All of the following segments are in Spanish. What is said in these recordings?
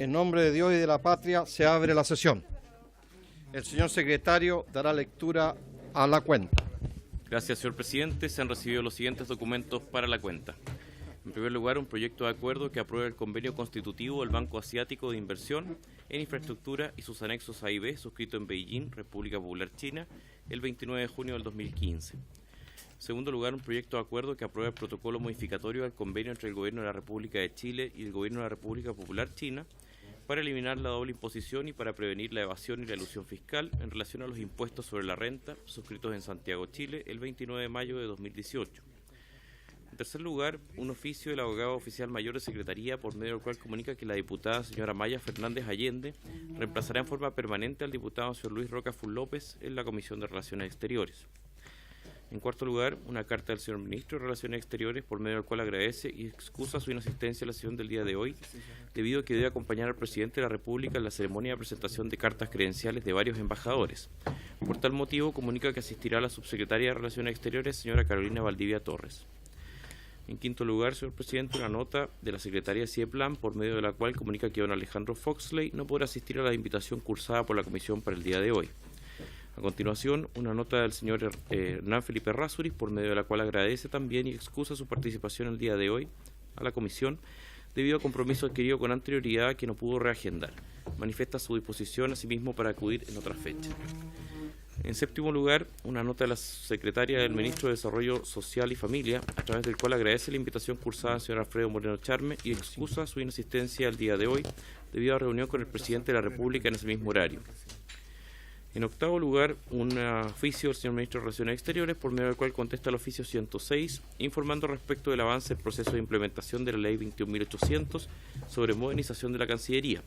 En nombre de Dios y de la patria se abre la sesión. El señor secretario dará lectura a la cuenta. Gracias, señor presidente. Se han recibido los siguientes documentos para la cuenta. En primer lugar, un proyecto de acuerdo que aprueba el convenio constitutivo del Banco Asiático de Inversión en Infraestructura y sus anexos A y B, suscrito en Beijing, República Popular China, el 29 de junio del 2015. En segundo lugar, un proyecto de acuerdo que aprueba el protocolo modificatorio al convenio entre el Gobierno de la República de Chile y el Gobierno de la República Popular China para eliminar la doble imposición y para prevenir la evasión y la elusión fiscal en relación a los impuestos sobre la renta, suscritos en Santiago, Chile, el 29 de mayo de 2018. En tercer lugar, un oficio del abogado oficial mayor de Secretaría, por medio del cual comunica que la diputada señora Maya Fernández Allende reemplazará en forma permanente al diputado señor Luis Roca Full López en la Comisión de Relaciones Exteriores. En cuarto lugar, una carta del señor Ministro de Relaciones Exteriores, por medio del cual agradece y excusa su inasistencia a la sesión del día de hoy, debido a que debe acompañar al presidente de la República en la ceremonia de presentación de cartas credenciales de varios embajadores. Por tal motivo, comunica que asistirá la subsecretaria de Relaciones Exteriores, señora Carolina Valdivia Torres. En quinto lugar, señor presidente, una nota de la Secretaría de CIEPLAN, por medio de la cual comunica que don Alejandro Foxley no podrá asistir a la invitación cursada por la Comisión para el día de hoy. A continuación, una nota del señor Hernán Felipe Rázuriz, por medio de la cual agradece también y excusa su participación el día de hoy a la Comisión, debido a compromiso adquirido con anterioridad que no pudo reagendar. Manifiesta su disposición asimismo para acudir en otra fecha. En séptimo lugar, una nota de la secretaria del Ministro de Desarrollo Social y Familia, a través del cual agradece la invitación cursada al señor Alfredo Moreno Charme y excusa su inasistencia el día de hoy, debido a reunión con el presidente de la República en ese mismo horario. En octavo lugar, un oficio del señor Ministro de Relaciones Exteriores, por medio del cual contesta el oficio 106, informando respecto del avance del proceso de implementación de la Ley 21.800 sobre modernización de la Cancillería.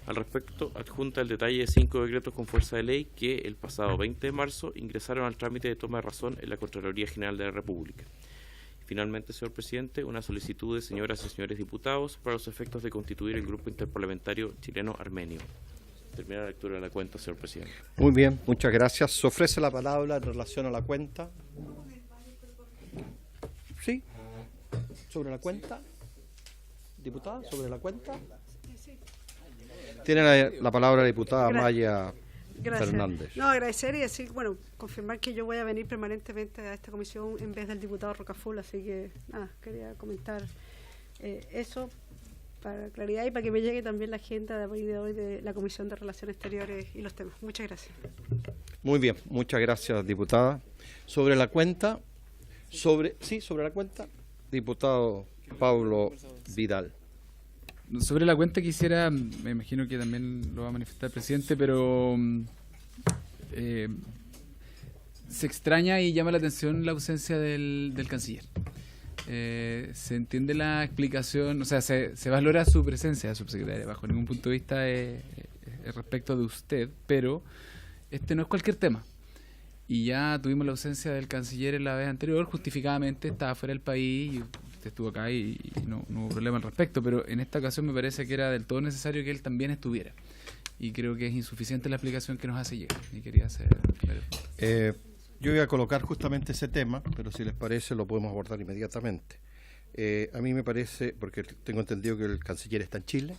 Al respecto, adjunta el detalle de 5 decretos con fuerza de ley que el pasado 20 de marzo ingresaron al trámite de toma de razón en la Contraloría General de la República. Finalmente, señor presidente, una solicitud de señoras y señores diputados para los efectos de constituir el Grupo Interparlamentario Chileno-Armenio. Termina la lectura de la cuenta, señor presidente. Muy bien, muchas gracias. ¿Se ofrece la palabra en relación a la cuenta? ¿Sí? ¿Sobre la cuenta? ¿Diputada? ¿Sobre la cuenta? Tiene la palabra la diputada Maya Fernández. No, agradecer y decir, bueno, confirmar que yo voy a venir permanentemente a esta comisión en vez del diputado Rocafull, así que nada, quería comentar eso para claridad y para que me llegue también la agenda de hoy de la Comisión de Relaciones Exteriores y los temas. Muchas gracias. Muy bien, muchas gracias, diputada. Sobre la cuenta, sobre la cuenta, diputado Pablo Vidal. Sobre la cuenta quisiera, me imagino que también lo va a manifestar el presidente, pero se extraña y llama la atención la ausencia del canciller. Se entiende la explicación, o sea, se valora su presencia, subsecretaria, bajo ningún punto de vista respecto de usted, pero este no es cualquier tema. Y ya tuvimos la ausencia del canciller en la vez anterior, justificadamente estaba fuera del país, y usted estuvo acá y no hubo problema al respecto, pero en esta ocasión me parece que era del todo necesario que él también estuviera. Y creo que es insuficiente la explicación que nos hace llegar. Y quería hacer... Yo voy a colocar justamente ese tema, pero si les parece lo podemos abordar inmediatamente. A mí me parece, porque tengo entendido que el canciller está en Chile,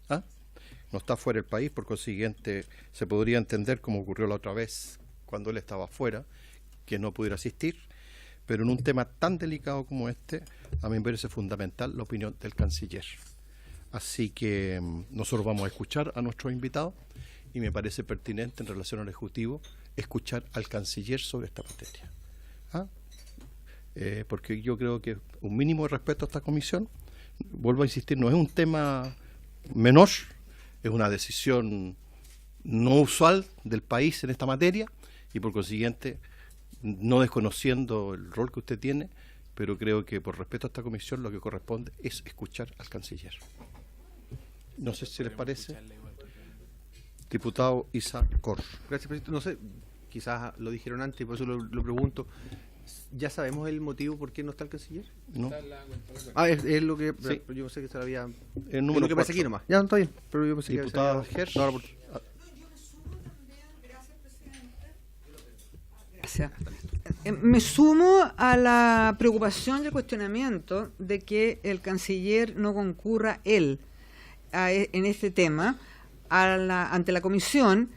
no está fuera del país, por consiguiente se podría entender, como ocurrió la otra vez cuando él estaba fuera, que no pudiera asistir, pero en un tema tan delicado como este, a mí me parece fundamental la opinión del canciller. Así que nosotros vamos a escuchar a nuestros invitados y me parece pertinente en relación al Ejecutivo escuchar al canciller sobre esta materia. Porque yo creo que un mínimo de respeto a esta comisión, vuelvo a insistir, no es un tema menor, es una decisión no usual del país en esta materia y por consiguiente, no desconociendo el rol que usted tiene, pero creo que por respeto a esta comisión lo que corresponde es escuchar al canciller. No sé si les parece. Diputado Isaac Cor. Gracias, presidente. No sé, quizás lo dijeron antes, por eso lo pregunto. ¿Ya sabemos el motivo por qué no está el canciller? No. Es lo que... Sí. Yo pensé que se lo había... El número lo que pasa aquí nomás. Ya, está bien. Pero yo pensé Diputada que... Hersh. Gracias. Me sumo a la preocupación y el cuestionamiento de que el canciller no concurra él. en este tema ante la comisión,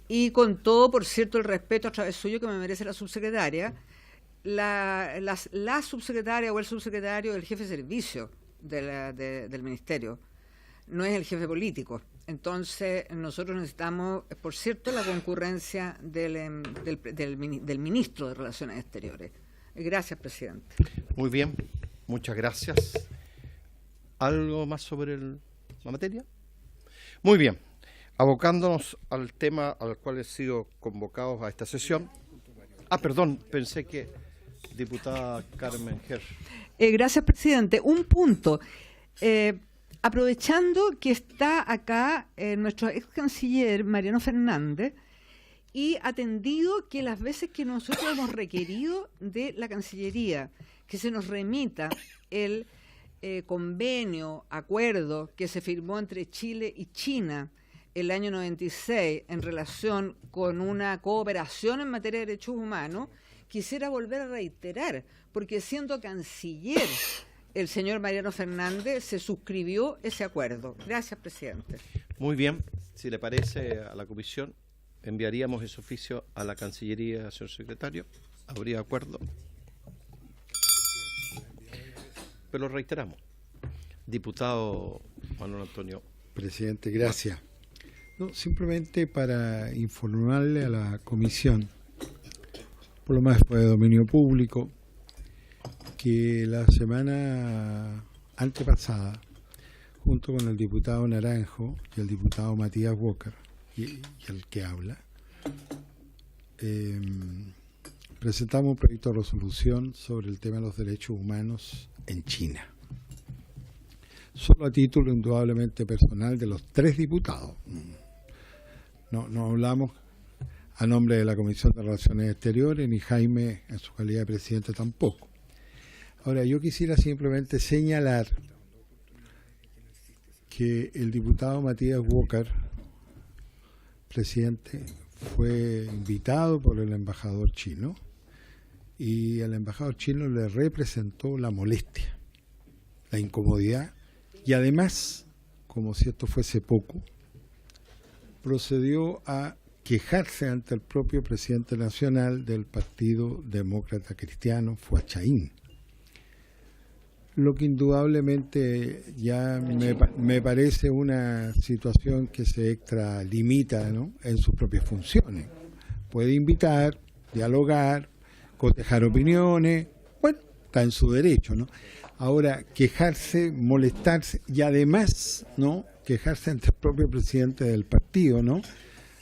y con todo, por cierto, el respeto a través suyo que me merece la subsecretaria, la subsecretaria o el subsecretario del jefe de servicio del ministerio, no es el jefe político. Entonces, nosotros necesitamos, por cierto, la concurrencia del ministro de Relaciones Exteriores. Gracias, presidente. Muy bien, muchas gracias. ¿Algo más sobre la materia? Muy bien, abocándonos al tema al cual he sido convocados a esta sesión. Perdón, pensé que diputada Carmen Ger. Gracias, presidente. Un punto. Aprovechando que está acá nuestro ex canciller Mariano Fernández, y atendido que las veces que nosotros hemos requerido de la Cancillería que se nos remita el convenio, acuerdo que se firmó entre Chile y China el año 96 en relación con una cooperación en materia de derechos humanos, quisiera volver a reiterar, porque siendo canciller el señor Mariano Fernández se suscribió ese acuerdo. Gracias, presidente. Muy bien, si le parece a la comisión, enviaríamos ese oficio a la Cancillería, señor secretario. ¿Habría acuerdo? Pero lo reiteramos. Diputado Manuel Antonio. Presidente, gracias. No, simplemente para informarle a la comisión, por lo más fue de dominio público, que la semana antepasada, junto con el diputado Naranjo y el diputado Matías Walker, y el que habla, presentamos un proyecto de resolución sobre el tema de los derechos humanos en China. Solo a título indudablemente personal de los 3 diputados. No hablamos a nombre de la Comisión de Relaciones Exteriores, ni Jaime en su calidad de presidente tampoco. Ahora, yo quisiera simplemente señalar que el diputado Matías Walker, presidente, fue invitado por el embajador chino, y el embajador chino le representó la molestia, la incomodidad, y además, como si esto fuese poco, procedió a quejarse ante el propio presidente nacional del Partido Demócrata Cristiano, Hua Cha-in. Lo que indudablemente ya me parece una situación que se extralimita, ¿no?, en sus propias funciones. Puede invitar, dialogar, cotejar opiniones, bueno, está en su derecho, ¿no? Ahora, quejarse, molestarse y además, ¿no?, quejarse ante el propio presidente del partido, ¿no?,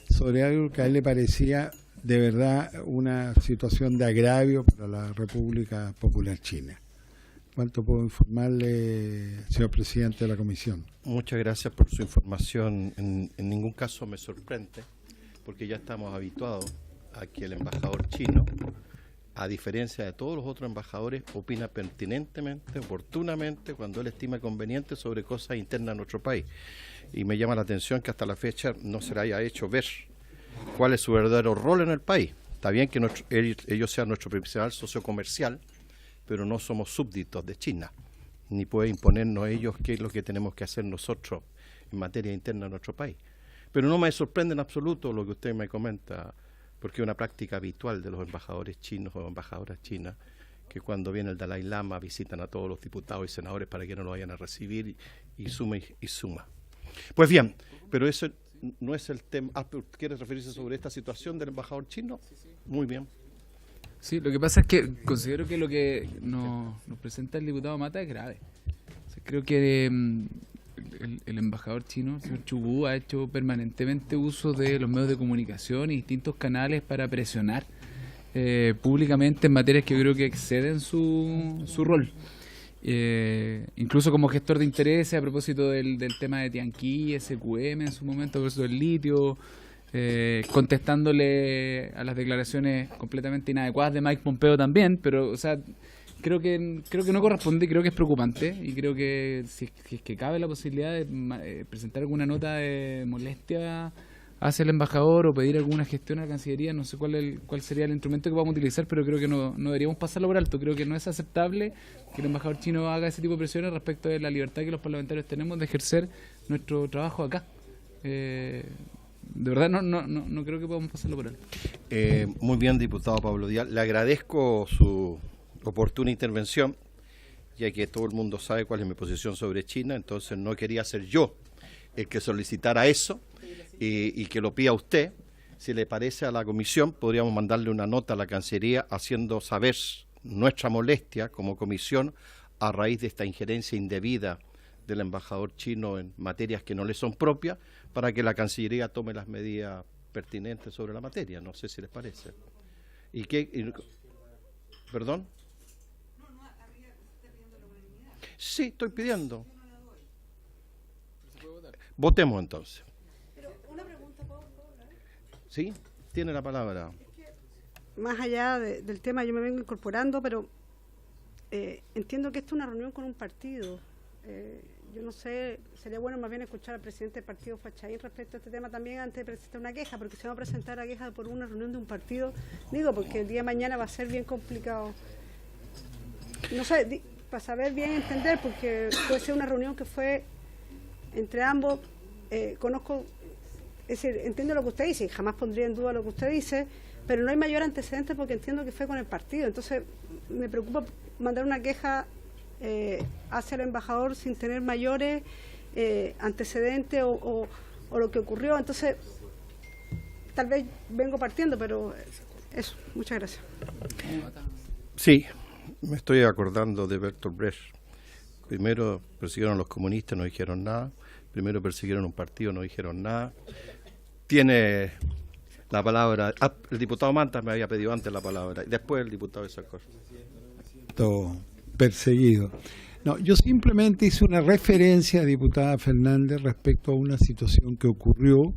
sobre algo que a él le parecía de verdad una situación de agravio para la República Popular China. ¿Cuánto puedo informarle, señor presidente de la comisión? Muchas gracias por su información. En ningún caso me sorprende, porque ya estamos habituados a que el embajador chino, a diferencia de todos los otros embajadores, opina pertinentemente, oportunamente, cuando él estima conveniente sobre cosas internas de nuestro país. Y me llama la atención que hasta la fecha no se le haya hecho ver cuál es su verdadero rol en el país. Está bien que ellos sean nuestro principal socio comercial, pero no somos súbditos de China, ni puede imponernos ellos qué es lo que tenemos que hacer nosotros en materia interna de nuestro país. Pero no me sorprende en absoluto lo que usted me comenta, porque es una práctica habitual de los embajadores chinos o embajadoras chinas, que cuando viene el Dalai Lama visitan a todos los diputados y senadores para que no lo vayan a recibir, y suma y suma. Pues bien, pero eso no es el tema. ¿Quieres referirse sobre esta situación del embajador chino? Muy bien. Sí, lo que pasa es que considero que lo que nos presenta el diputado Mata es grave. O sea, creo que el embajador chino, el señor Chu Bu, ha hecho permanentemente uso de los medios de comunicación y distintos canales para presionar públicamente en materias que yo creo que exceden su rol. Incluso como gestor de intereses a propósito del tema de Tianqi, SQM en su momento, a propósito del litio, contestándole a las declaraciones completamente inadecuadas de Mike Pompeo también, pero o sea, creo que no corresponde, creo que es preocupante, y creo que si es que cabe la posibilidad de presentar alguna nota de molestia hacia el embajador o pedir alguna gestión a la Cancillería, no sé cuál sería el instrumento que vamos a utilizar, pero creo que no deberíamos pasarlo por alto. Creo que no es aceptable que el embajador chino haga ese tipo de presiones respecto de la libertad que los parlamentarios tenemos de ejercer nuestro trabajo acá. De verdad no creo que podamos pasarlo por alto. Muy bien, diputado Pablo Díaz. Le agradezco su oportuna intervención, ya que todo el mundo sabe cuál es mi posición sobre China, entonces no quería ser yo el que solicitara eso y que lo pida usted. Si le parece a la comisión, podríamos mandarle una nota a la Cancillería haciendo saber nuestra molestia como comisión a raíz de esta injerencia indebida del embajador chino en materias que no le son propias, para que la Cancillería tome las medidas pertinentes sobre la materia. No sé si les parece. ¿Y qué? ¿Perdón? Sí, estoy pidiendo. Votemos entonces. Una pregunta, ¿puedo hablar? ¿Sí? Tiene la palabra. Más allá del tema, yo me vengo incorporando, pero entiendo que esto es una reunión con un partido. Yo no sé, sería bueno más bien escuchar al presidente del partido Huachaín respecto a este tema también antes de presentar una queja, porque se va a presentar la queja por una reunión de un partido, digo, porque el día de mañana va a ser bien complicado. No sé, para saber bien entender, porque puede ser una reunión que fue entre ambos, conozco, es decir, entiendo lo que usted dice, y jamás pondría en duda lo que usted dice, pero no hay mayor antecedente porque entiendo que fue con el partido, entonces me preocupa mandar una queja hacia el embajador sin tener mayores antecedentes o lo que ocurrió. Entonces, tal vez vengo partiendo, pero eso. Muchas gracias. Sí, me estoy acordando de Bertolt Brecht. Primero persiguieron a los comunistas, no dijeron nada. Primero persiguieron un partido, no dijeron nada. Tiene la palabra. El diputado Manta me había pedido antes la palabra. Y después el diputado Isacor. Perseguido. No, yo simplemente hice una referencia, diputada Fernández, respecto a una situación que ocurrió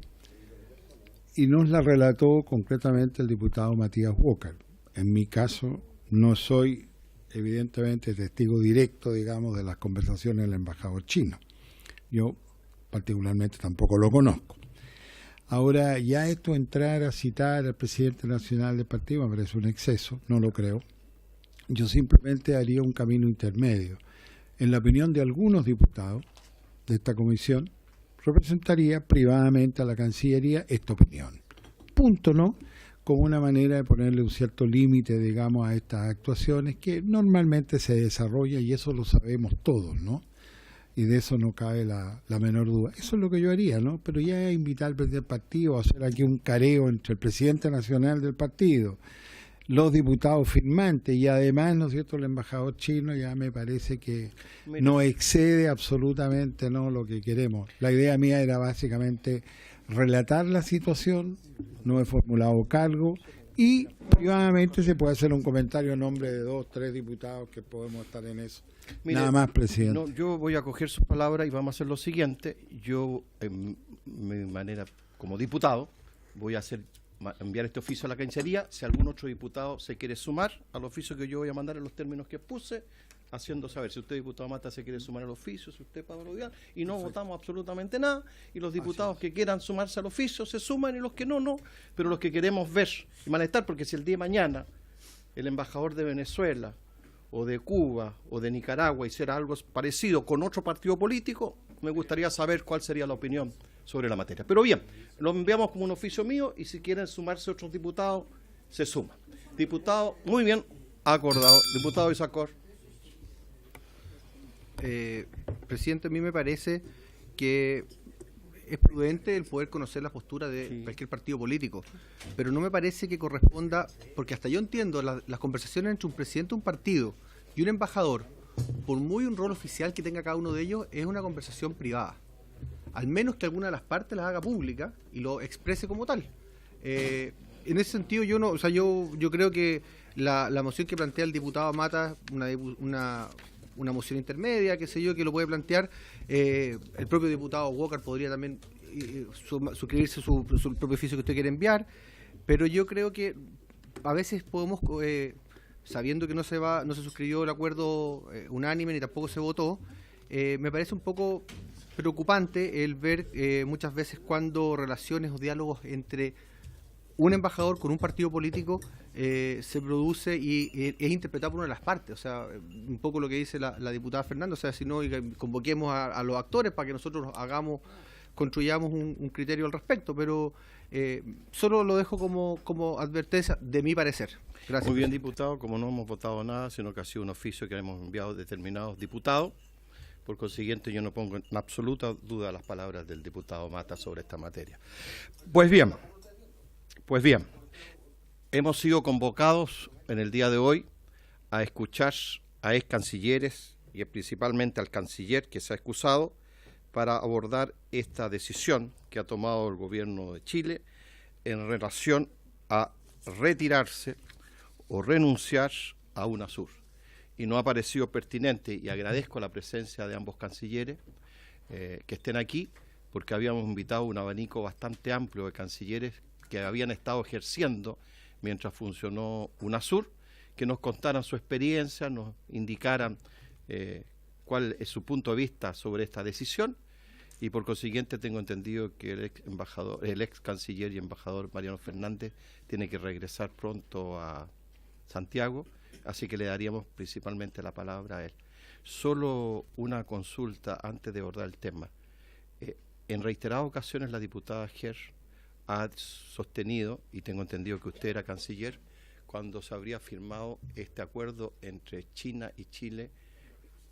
y nos la relató concretamente el diputado Matías Walker. En mi caso, no soy evidentemente testigo directo, digamos, de las conversaciones del embajador chino. Yo particularmente tampoco lo conozco. Ahora, ya esto entrar a citar al presidente nacional del partido me parece un exceso, no lo creo. Yo simplemente haría un camino intermedio. En la opinión de algunos diputados de esta comisión, representaría privadamente a la Cancillería esta opinión. Punto, ¿no? Como una manera de ponerle un cierto límite, digamos, a estas actuaciones que normalmente se desarrolla y eso lo sabemos todos, ¿no? Y de eso no cabe la menor duda. Eso es lo que yo haría, ¿no? Pero ya invitar al presidente del partido a hacer aquí un careo entre el presidente nacional del partido, los diputados firmantes y además, ¿no es cierto?, el embajador chino, ya me parece que no excede absolutamente, ¿no?, lo que queremos. La idea mía era básicamente relatar la situación, no he formulado cargo y privadamente se puede hacer un comentario en nombre de 2, 3 diputados que podemos estar en eso. Mire, nada más, presidente. No, yo voy a coger sus palabras y vamos a hacer lo siguiente. Yo, en mi manera como diputado, voy a enviar este oficio a la Cancillería. Si algún otro diputado se quiere sumar al oficio que yo voy a mandar en los términos que puse, haciendo saber si usted, diputado Mata, se quiere sumar al oficio, si usted, Pablo Díaz, y no votamos absolutamente nada, y los diputados que quieran sumarse al oficio se suman y los que no, no, pero los que queremos ver y malestar, porque si el día de mañana el embajador de Venezuela o de Cuba o de Nicaragua hiciera algo parecido con otro partido político, me gustaría saber cuál sería la opinión sobre la materia. Pero bien, lo enviamos como un oficio mío y si quieren sumarse otros diputados, se suman. Diputado, muy bien, acordado. Diputado Isacor. Presidente, a mí me parece que es prudente el poder conocer la postura de cualquier partido político, pero no me parece que corresponda, porque hasta yo entiendo las conversaciones entre un presidente de un partido y un embajador, por muy un rol oficial que tenga cada uno de ellos, es una conversación privada. Al menos que alguna de las partes las haga pública y lo exprese como tal. En ese sentido, yo creo que la moción que plantea el diputado Mata, una moción intermedia, qué sé yo, que lo puede plantear, el propio diputado Walker podría también suscribirse su propio oficio que usted quiere enviar, pero yo creo que a veces podemos, sabiendo que no se suscribió el acuerdo unánime ni tampoco se votó, me parece un poco preocupante el ver muchas veces cuando relaciones o diálogos entre un embajador con un partido político se produce y es interpretado por una de las partes. O sea, un poco lo que dice la diputada Fernanda, o sea, si no, convoquemos a los actores para que nosotros construyamos un criterio al respecto, pero solo lo dejo como advertencia de mi parecer. Gracias. Muy bien, diputado, como no hemos votado nada, sino que ha sido un oficio que hemos enviado determinados diputados, por consiguiente yo no pongo en absoluta duda las palabras del diputado Mata sobre esta materia. Pues bien, hemos sido convocados en el día de hoy a escuchar a ex cancilleres y principalmente al canciller que se ha excusado para abordar esta decisión que ha tomado el gobierno de Chile en relación a retirarse o renunciar a UNASUR. Y no ha parecido pertinente, y agradezco la presencia de ambos cancilleres que estén aquí, porque habíamos invitado un abanico bastante amplio de cancilleres que habían estado ejerciendo mientras funcionó UNASUR, que nos contaran su experiencia, nos indicaran cuál es su punto de vista sobre esta decisión, y por consiguiente tengo entendido que el ex canciller y embajador Mariano Fernández tiene que regresar pronto a Santiago, así que le daríamos principalmente la palabra a él. Solo una consulta antes de abordar el tema. En reiteradas ocasiones la diputada Herr ha sostenido, y tengo entendido que usted era canciller, cuando se habría firmado este acuerdo entre China y Chile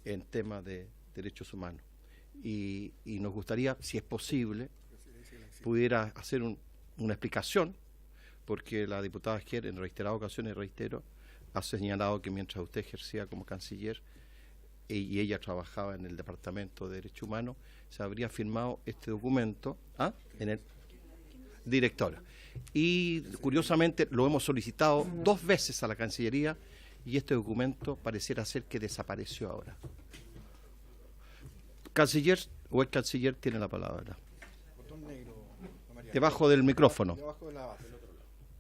en temas de derechos humanos. Y nos gustaría, si es posible, pudiera hacer una explicación, porque la diputada Herr en reiteradas ocasiones, reitero, ha señalado que mientras usted ejercía como canciller y ella trabajaba en el Departamento de Derechos Humanos, se habría firmado este documento en el directorio. Y curiosamente lo hemos solicitado 2 veces a la Cancillería y este documento pareciera ser que desapareció ahora. Canciller o el canciller tiene la palabra. Debajo del micrófono. Debajo de la base,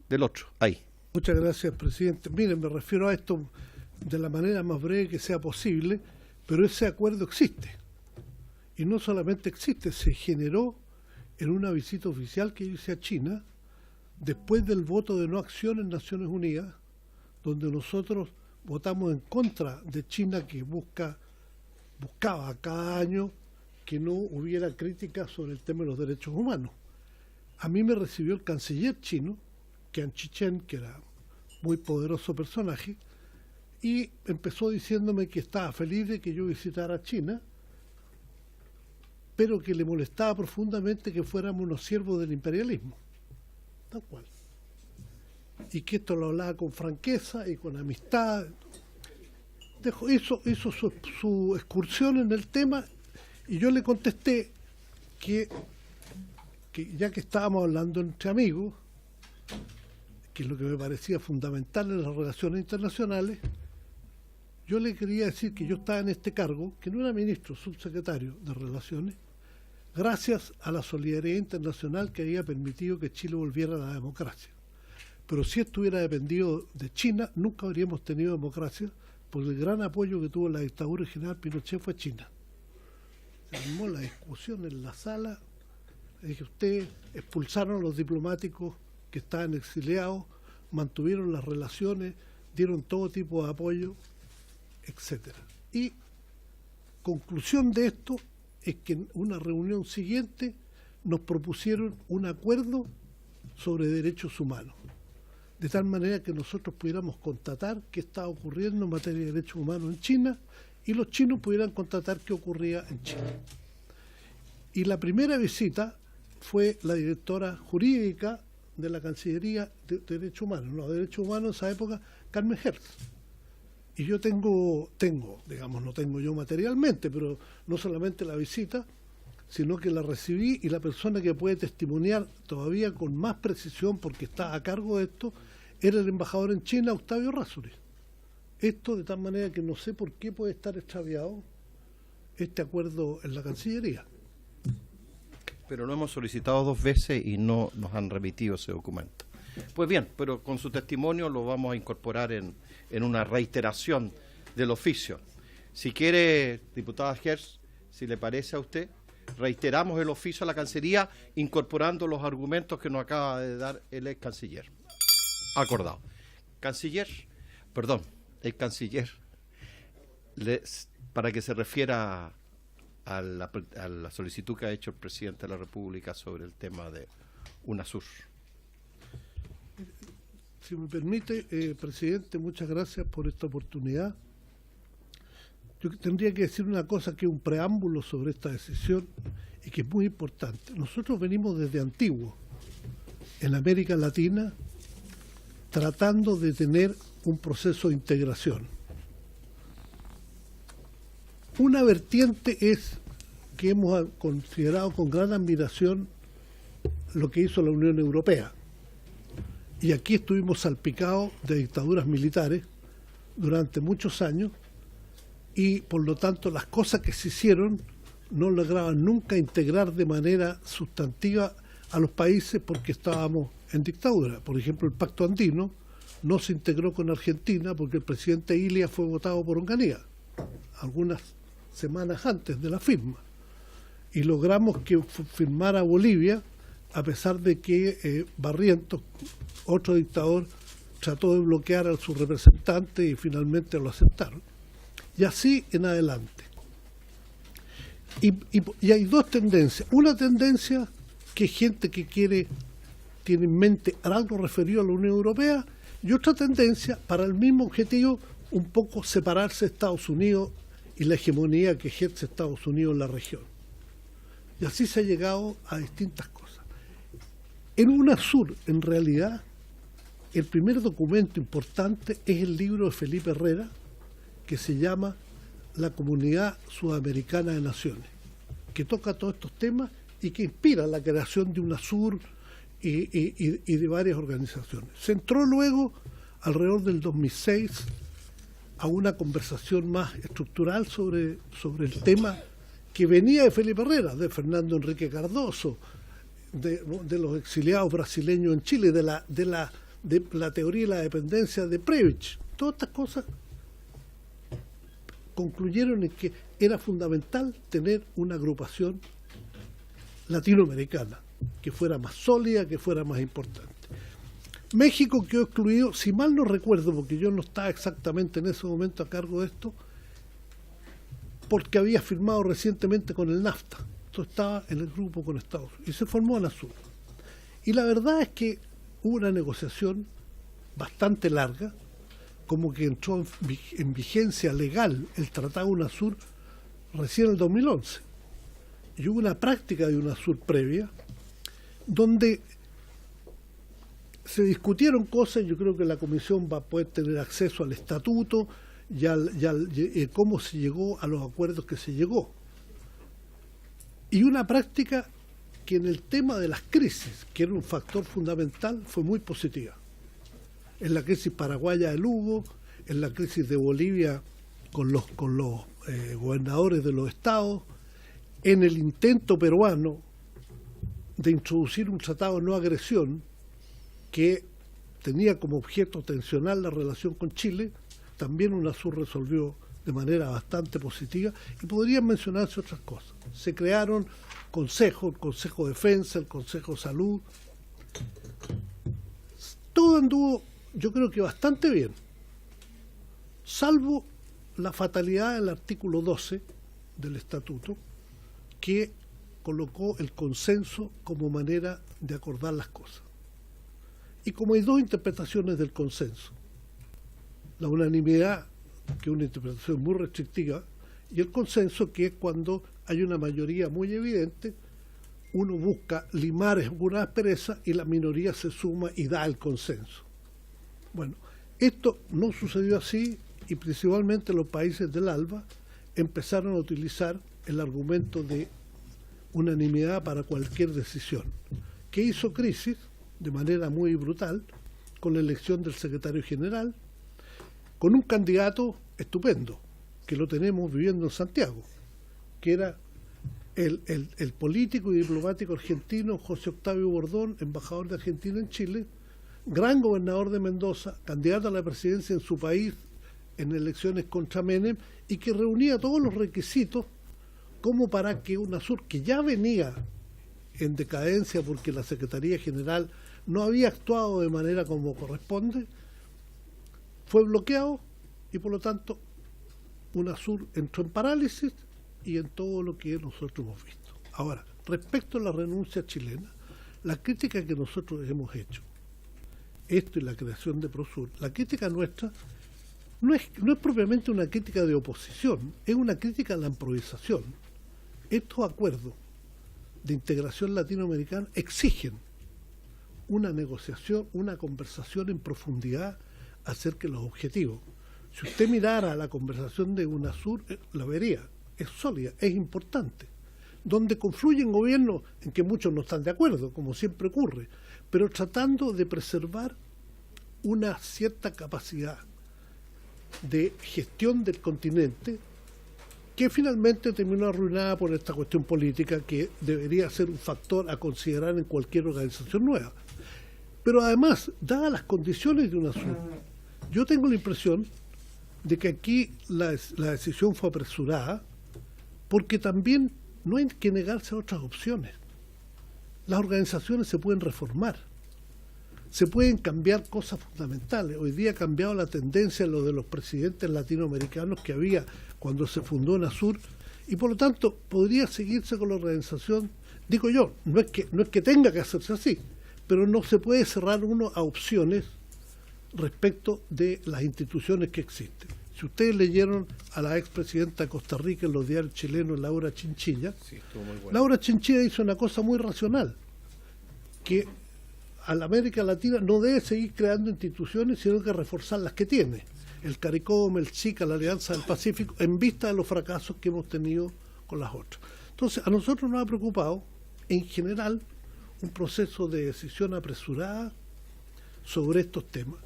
del otro, ahí. Muchas gracias, presidente. Miren, me refiero a esto de la manera más breve que sea posible, pero ese acuerdo existe. Y no solamente existe, se generó en una visita oficial que yo hice a China, después del voto de no acción en Naciones Unidas, donde nosotros votamos en contra de China, que buscaba cada año que no hubiera críticas sobre el tema de los derechos humanos. A mí me recibió el canciller chino, Qian Chichen, que era muy poderoso personaje, y empezó diciéndome que estaba feliz de que yo visitara China, pero que le molestaba profundamente que fuéramos unos siervos del imperialismo, tal cual. Y que esto lo hablaba con franqueza y con amistad. Hizo su excursión en el tema, y yo le contesté que ya que estábamos hablando entre amigos, que es lo que me parecía fundamental en las relaciones internacionales, yo le quería decir que yo estaba en este cargo, que no era ministro, subsecretario de Relaciones, gracias a la solidaridad internacional que había permitido que Chile volviera a la democracia. Pero si esto hubiera dependido de China, nunca habríamos tenido democracia, porque el gran apoyo que tuvo la dictadura del general Pinochet fue China. Se armó la discusión en la sala, le dije, ustedes expulsaron a los diplomáticos que estaban exiliados, mantuvieron las relaciones, dieron todo tipo de apoyo, etcétera. Y conclusión de esto es que en una reunión siguiente nos propusieron un acuerdo sobre derechos humanos, de tal manera que nosotros pudiéramos constatar qué estaba ocurriendo en materia de derechos humanos en China y los chinos pudieran constatar qué ocurría en Chile. Y la primera visita fue la directora jurídica de la Cancillería de Derechos Humanos, no, de Derechos Humanos en esa época, Carmen Hertz. Y yo tengo, digamos, no tengo yo materialmente, pero no solamente la visita, sino que la recibí, y la persona que puede testimoniar todavía con más precisión, porque está a cargo de esto, era el embajador en China, Octavio Errázuriz. Esto de tal manera que no sé por qué puede estar extraviado este acuerdo en la Cancillería. Pero lo hemos solicitado 2 veces y no nos han remitido ese documento. Pues bien, pero con su testimonio lo vamos a incorporar en una reiteración del oficio. Si quiere, diputada Hertz, si le parece a usted, reiteramos el oficio a la Cancillería incorporando los argumentos que nos acaba de dar el ex canciller. Acordado. El canciller, para que se refiera a la solicitud que ha hecho el presidente de la República sobre el tema de UNASUR. Si me permite, presidente, muchas gracias por esta oportunidad. Yo tendría que decir una cosa que es un preámbulo sobre esta decisión y que es muy importante. Nosotros venimos desde antiguo, en América Latina, tratando de tener un proceso de integración. Una vertiente es que hemos considerado con gran admiración lo que hizo la Unión Europea. Y aquí estuvimos salpicados de dictaduras militares durante muchos años y por lo tanto las cosas que se hicieron no lograban nunca integrar de manera sustantiva a los países porque estábamos en dictadura. Por ejemplo, el Pacto Andino no se integró con Argentina porque el presidente Ilia fue votado por Onganía, algunas semanas antes de la firma. Y logramos que firmara Bolivia, a pesar de que Barrientos, otro dictador, trató de bloquear a su representante y finalmente lo aceptaron. Y así en adelante. Y hay dos tendencias. Una tendencia que gente que tiene en mente algo referido a la Unión Europea, y otra tendencia para el mismo objetivo, un poco separarse de Estados Unidos y la hegemonía que ejerce Estados Unidos en la región. Y así se ha llegado a distintas cosas. En UNASUR, en realidad, el primer documento importante es el libro de Felipe Herrera, que se llama La Comunidad Sudamericana de Naciones, que toca todos estos temas y que inspira la creación de UNASUR y de varias organizaciones. Se entró luego, alrededor del 2006, a una conversación más estructural sobre el tema que venía de Felipe Herrera, de Fernando Enrique Cardoso, de los exiliados brasileños en Chile, de la teoría de la dependencia de Previch. Todas estas cosas concluyeron en que era fundamental tener una agrupación latinoamericana que fuera más sólida, que fuera más importante. México quedó excluido, si mal no recuerdo, porque yo no estaba exactamente en ese momento a cargo de esto, porque había firmado recientemente con el NAFTA. Entonces estaba en el grupo con Estados Unidos y se formó UNASUR. Y la verdad es que hubo una negociación bastante larga, como que entró en vigencia legal el Tratado UNASUR recién en el 2011. Y hubo una práctica de UNASUR previa, donde se discutieron cosas. Yo creo que la Comisión va a poder tener acceso al estatuto y cómo se llegó a los acuerdos que se llegó. Y una práctica que en el tema de las crisis, que era un factor fundamental, fue muy positiva. En la crisis paraguaya de Lugo, en la crisis de Bolivia con los gobernadores de los estados, en el intento peruano de introducir un tratado de no agresión que tenía como objeto tensionar la relación con Chile, también UNASUR resolvió de manera bastante positiva, y podrían mencionarse otras cosas. Se crearon consejos, el Consejo de Defensa, el Consejo de Salud. Todo anduvo, yo creo que bastante bien, salvo la fatalidad del artículo 12 del Estatuto, que colocó el consenso como manera de acordar las cosas. Y como hay dos interpretaciones del consenso, la unanimidad, que es una interpretación muy restrictiva, y el consenso, que es cuando hay una mayoría muy evidente, uno busca limar alguna aspereza y la minoría se suma y da el consenso. Bueno, esto no sucedió así, y principalmente los países del ALBA empezaron a utilizar el argumento de unanimidad para cualquier decisión, que hizo crisis de manera muy brutal con la elección del secretario general, con un candidato estupendo, que lo tenemos viviendo en Santiago, que era el político y diplomático argentino José Octavio Bordón, embajador de Argentina en Chile, gran gobernador de Mendoza, candidato a la presidencia en su país en elecciones contra Menem, y que reunía todos los requisitos como para que UNASUR, que ya venía en decadencia porque la Secretaría General no había actuado de manera como corresponde, fue bloqueado y por lo tanto UNASUR entró en parálisis y en todo lo que nosotros hemos visto. Ahora, respecto a la renuncia chilena, la crítica que nosotros hemos hecho, esto y la creación de Prosur, la crítica nuestra no es propiamente una crítica de oposición, es una crítica a la improvisación. Estos acuerdos de integración latinoamericana exigen una negociación, una conversación en profundidad acerca de los objetivos. Si usted mirara la conversación de UNASUR, la vería, es sólida, es importante, donde confluyen gobiernos en que muchos no están de acuerdo, como siempre ocurre, pero tratando de preservar una cierta capacidad de gestión del continente que finalmente terminó arruinada por esta cuestión política que debería ser un factor a considerar en cualquier organización nueva. Pero además, dadas las condiciones de UNASUR, yo tengo la impresión de que aquí la decisión fue apresurada porque también no hay que negarse a otras opciones. Las organizaciones se pueden reformar, se pueden cambiar cosas fundamentales. Hoy día ha cambiado la tendencia en lo de los presidentes latinoamericanos que había cuando se fundó UNASUR y por lo tanto podría seguirse con la organización. Digo yo, no es que tenga que hacerse así, pero no se puede cerrar uno a opciones respecto de las instituciones que existen. Si ustedes leyeron a la expresidenta de Costa Rica en los diarios chilenos, Laura Chinchilla, Sí, estuvo muy bueno. Laura Chinchilla hizo una cosa muy racional, que a la América Latina no debe seguir creando instituciones, sino que reforzar las que tiene. El CARICOM, el SICA, la Alianza del Pacífico, en vista de los fracasos que hemos tenido con las otras. Entonces, a nosotros nos ha preocupado, en general, un proceso de decisión apresurada sobre estos temas.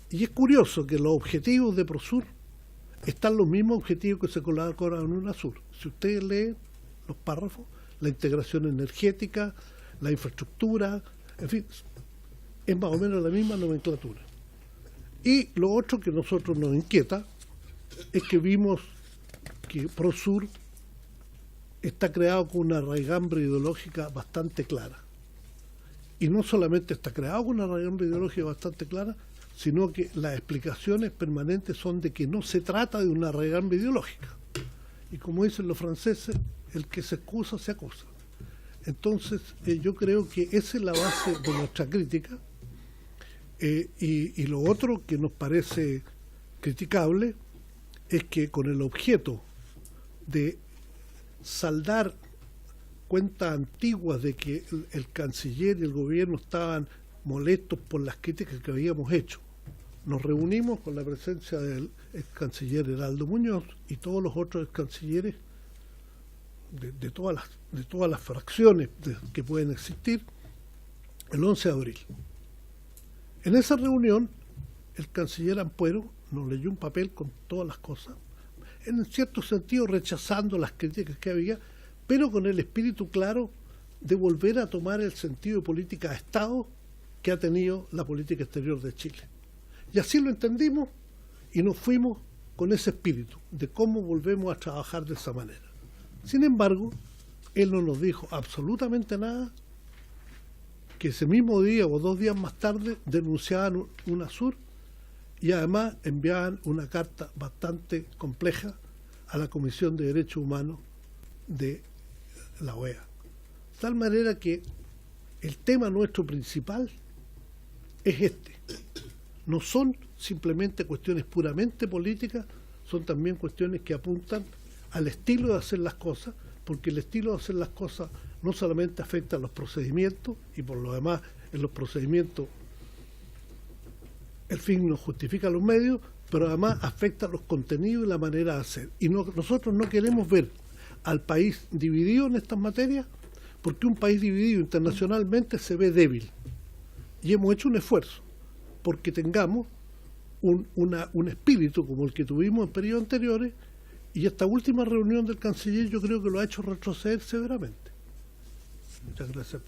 Y es curioso que los objetivos de Prosur están los mismos objetivos que se colocaron en UNASUR. Si ustedes leen los párrafos, la integración energética, la infraestructura, en fin, es más o menos la misma nomenclatura. Y lo otro que a nosotros nos inquieta es que vimos que Prosur está creado con una raigambre ideológica bastante clara. Y no solamente está creado con una raigambre ideológica bastante clara, sino que las explicaciones permanentes son de que no se trata de una raigambre ideológica. Y como dicen los franceses, el que se excusa se acusa. Entonces, yo creo que esa es la base de nuestra crítica. Y lo otro que nos parece criticable es que con el objeto de saldar cuentas antiguas de que el canciller y el gobierno estaban molestos por las críticas que habíamos hecho, nos reunimos con la presencia del ex canciller Heraldo Muñoz y todos los otros ex cancilleres de todas las fracciones que pueden existir el 11 de abril. En esa reunión el canciller Ampuero nos leyó un papel con todas las cosas, en cierto sentido rechazando las críticas que había, pero con el espíritu claro de volver a tomar el sentido de política de Estado que ha tenido la política exterior de Chile. Y así lo entendimos y nos fuimos con ese espíritu de cómo volvemos a trabajar de esa manera. Sin embargo, él no nos dijo absolutamente nada, que ese mismo día o 2 días más tarde denunciaban UNASUR y además enviaban una carta bastante compleja a la Comisión de Derechos Humanos de la OEA. De tal manera que el tema nuestro principal es este. No son simplemente cuestiones puramente políticas, son también cuestiones que apuntan al estilo de hacer las cosas, porque el estilo de hacer las cosas no solamente afecta a los procedimientos, y por lo demás en los procedimientos el fin no justifica los medios, pero además afecta a los contenidos y la manera de hacer. Y nosotros no queremos ver al país dividido en estas materias, porque un país dividido internacionalmente se ve débil. Y hemos hecho un esfuerzo porque tengamos un espíritu como el que tuvimos en periodos anteriores, y esta última reunión del canciller yo creo que lo ha hecho retroceder severamente. Muchas gracias.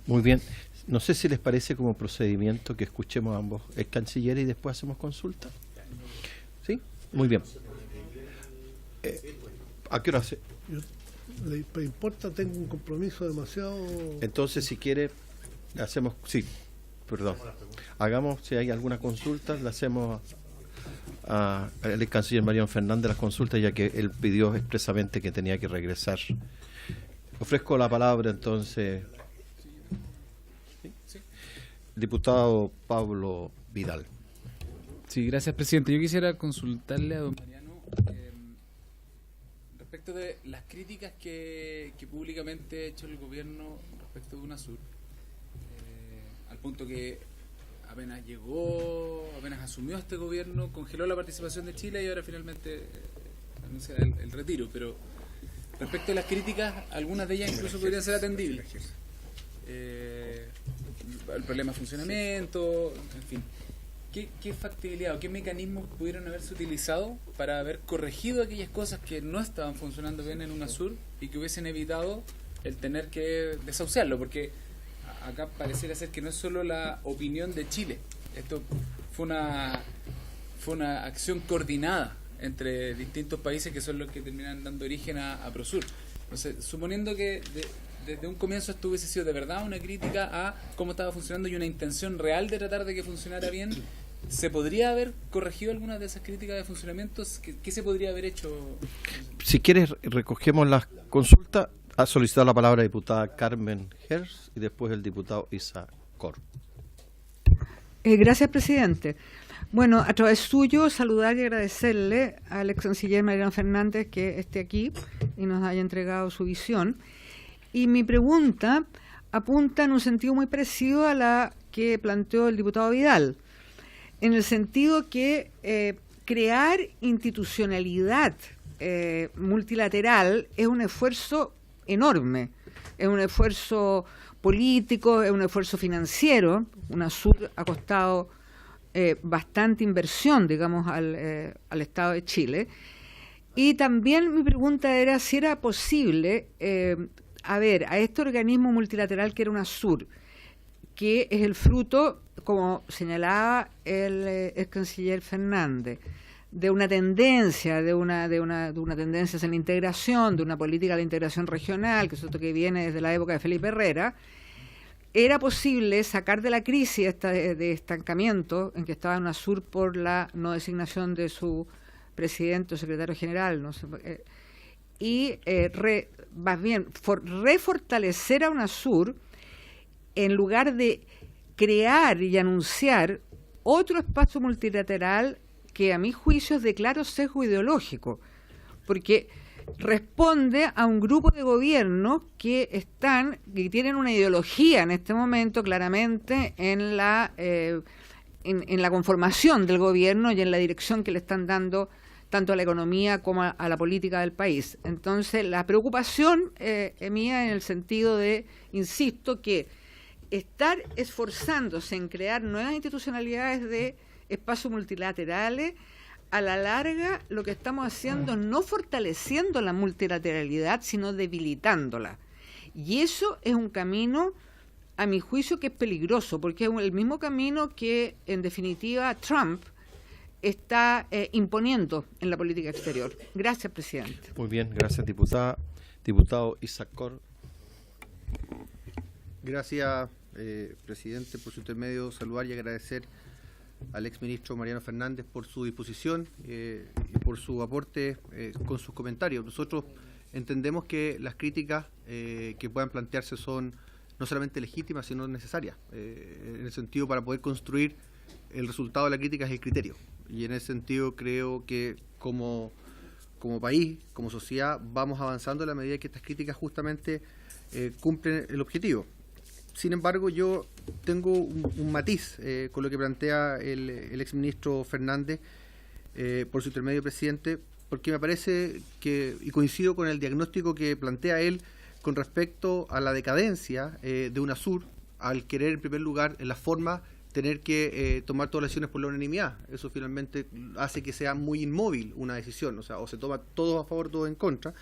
Muy bien. No sé si les parece como procedimiento que escuchemos a ambos el canciller y después hacemos consulta. ¿Sí? Muy bien. ¿A qué hora se? ¿Le importa? Tengo un compromiso demasiado... Entonces, si quiere, hacemos... Sí, perdón. Hagamos, si hay alguna consulta, le hacemos al canciller Mariano Fernández las consultas, ya que él pidió expresamente que tenía que regresar. Ofrezco la palabra, entonces... ¿Sí? Diputado Pablo Vidal. Sí, gracias, presidente. Yo quisiera consultarle a don Mariano respecto de las críticas que públicamente ha hecho el gobierno respecto de UNASUR, al punto que apenas asumió este gobierno, congeló la participación de Chile y ahora finalmente anuncia el retiro. Pero respecto a las críticas, algunas de ellas incluso podrían ser atendibles. El problema de funcionamiento, en fin. ¿Qué factibilidad o qué mecanismos pudieron haberse utilizado para haber corregido aquellas cosas que no estaban funcionando bien en UNASUR y que hubiesen evitado el tener que desahuciarlo? Porque acá pareciera ser que no es solo la opinión de Chile. Esto fue una acción coordinada entre distintos países que son los que terminan dando origen a Prosur. Entonces, suponiendo que desde un comienzo esto hubiese sido de verdad una crítica a cómo estaba funcionando y una intención real de tratar de que funcionara bien, ¿se podría haber corregido algunas de esas críticas de funcionamiento? ¿Qué se podría haber hecho? Si quieres, recogemos las consultas. Ha solicitado la palabra la diputada Carmen Hertz y después el diputado Isa Cor. Gracias, presidente. Bueno, a través suyo, saludar y agradecerle al ex canciller Mariano Fernández que esté aquí y nos haya entregado su visión. Y mi pregunta apunta en un sentido muy parecido a la que planteó el diputado Vidal, en el sentido que crear institucionalidad multilateral es un esfuerzo enorme, es un esfuerzo político, es un esfuerzo financiero. UNASUR ha costado bastante inversión, digamos, al Estado de Chile. Y también mi pregunta era si era posible... a este organismo multilateral que era UNASUR, que es el fruto, como señalaba el canciller Fernández, de una tendencia, de una tendencia hacia la integración, de una política de integración regional, que es esto que viene desde la época de Felipe Herrera. Era posible sacar de la crisis de estancamiento en que estaba UNASUR por la no designación de su presidente o secretario general, no sé, y más bien refortalecer a UNASUR en lugar de crear y anunciar otro espacio multilateral que a mi juicio es de claro sesgo ideológico, porque responde a un grupo de gobiernos que tienen una ideología en este momento claramente en la conformación del gobierno y en la dirección que le están dando tanto a la economía como a la política del país. Entonces, la preocupación mía en el sentido de, insisto, que estar esforzándose en crear nuevas institucionalidades de espacios multilaterales, a la larga lo que estamos haciendo es no fortaleciendo la multilateralidad, sino debilitándola. Y eso es un camino, a mi juicio, que es peligroso, porque es el mismo camino que, en definitiva, Trump está imponiendo en la política exterior. Gracias, presidente. Muy bien, gracias, diputada. Diputado Isaac Cor. Gracias, presidente, por su intermedio, saludar y agradecer al exministro Mariano Fernández por su disposición y por su aporte con sus comentarios. Nosotros entendemos que las críticas que puedan plantearse son no solamente legítimas, sino necesarias, en el sentido para poder construir el resultado de la crítica es el criterio. Y en ese sentido creo que como país, como sociedad, vamos avanzando en la medida que estas críticas justamente cumplen el objetivo. Sin embargo, yo tengo un matiz con lo que plantea el exministro Fernández, por su intermedio, presidente, porque me parece que, y coincido con el diagnóstico que plantea él con respecto a la decadencia de UNASUR, al querer en primer lugar en la forma tener que tomar todas las decisiones por la unanimidad. Eso finalmente hace que sea muy inmóvil una decisión, o se toma todo a favor, todo en contra,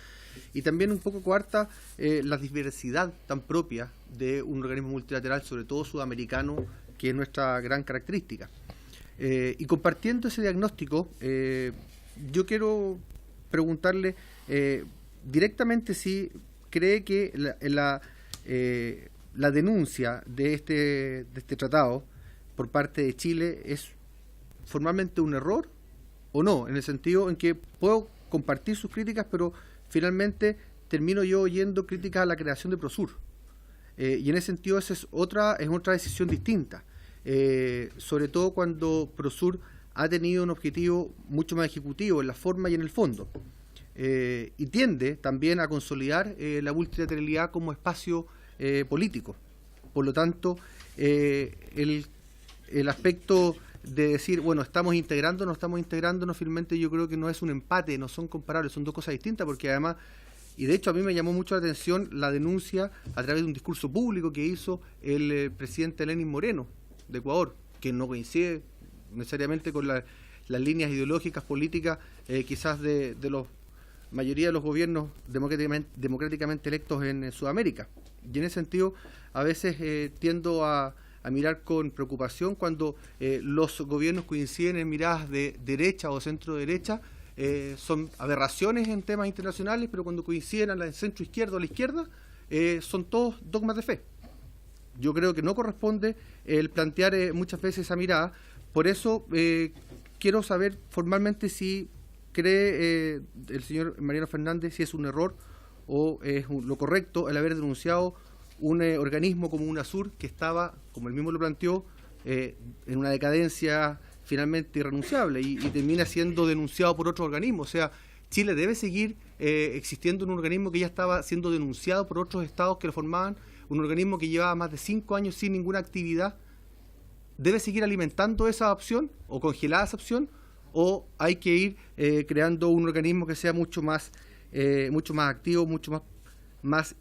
y también un poco coarta la diversidad tan propia de un organismo multilateral, sobre todo sudamericano, que es nuestra gran característica. Y compartiendo ese diagnóstico, yo quiero preguntarle, directamente si cree que la denuncia de este tratado por parte de Chile es formalmente un error o no, en el sentido en que puedo compartir sus críticas, pero finalmente termino yo oyendo críticas a la creación de Prosur. Y en ese sentido esa es otra decisión distinta, sobre todo cuando Prosur ha tenido un objetivo mucho más ejecutivo en la forma y en el fondo, y tiende también a consolidar la multilateralidad como espacio político. Por lo tanto, el aspecto de decir, bueno, estamos integrándonos, finalmente yo creo que no es un empate, no son comparables, son dos cosas distintas, porque además, y de hecho a mí me llamó mucho la atención la denuncia a través de un discurso público que hizo el presidente Lenín Moreno de Ecuador, que no coincide necesariamente con las líneas ideológicas, políticas, quizás de la mayoría de los gobiernos democráticamente electos en Sudamérica. Y en ese sentido, a veces tiendo a mirar con preocupación cuando los gobiernos coinciden en miradas de derecha o centro-derecha. Son aberraciones en temas internacionales, pero cuando coinciden a la centro-izquierda o a la izquierda, son todos dogmas de fe. Yo creo que no corresponde el plantear muchas veces esa mirada. Por eso quiero saber formalmente si cree el señor Mariano Fernández si es un error o es lo correcto el haber denunciado un organismo como UNASUR que estaba, como él mismo lo planteó, en una decadencia finalmente irrenunciable y termina siendo denunciado por otro organismo. O sea, Chile debe seguir existiendo en un organismo que ya estaba siendo denunciado por otros estados que lo formaban, un organismo que llevaba más de 5 años sin ninguna actividad. ¿Debe seguir alimentando esa opción o congelada esa opción? ¿O hay que ir creando un organismo que sea mucho más activo, mucho más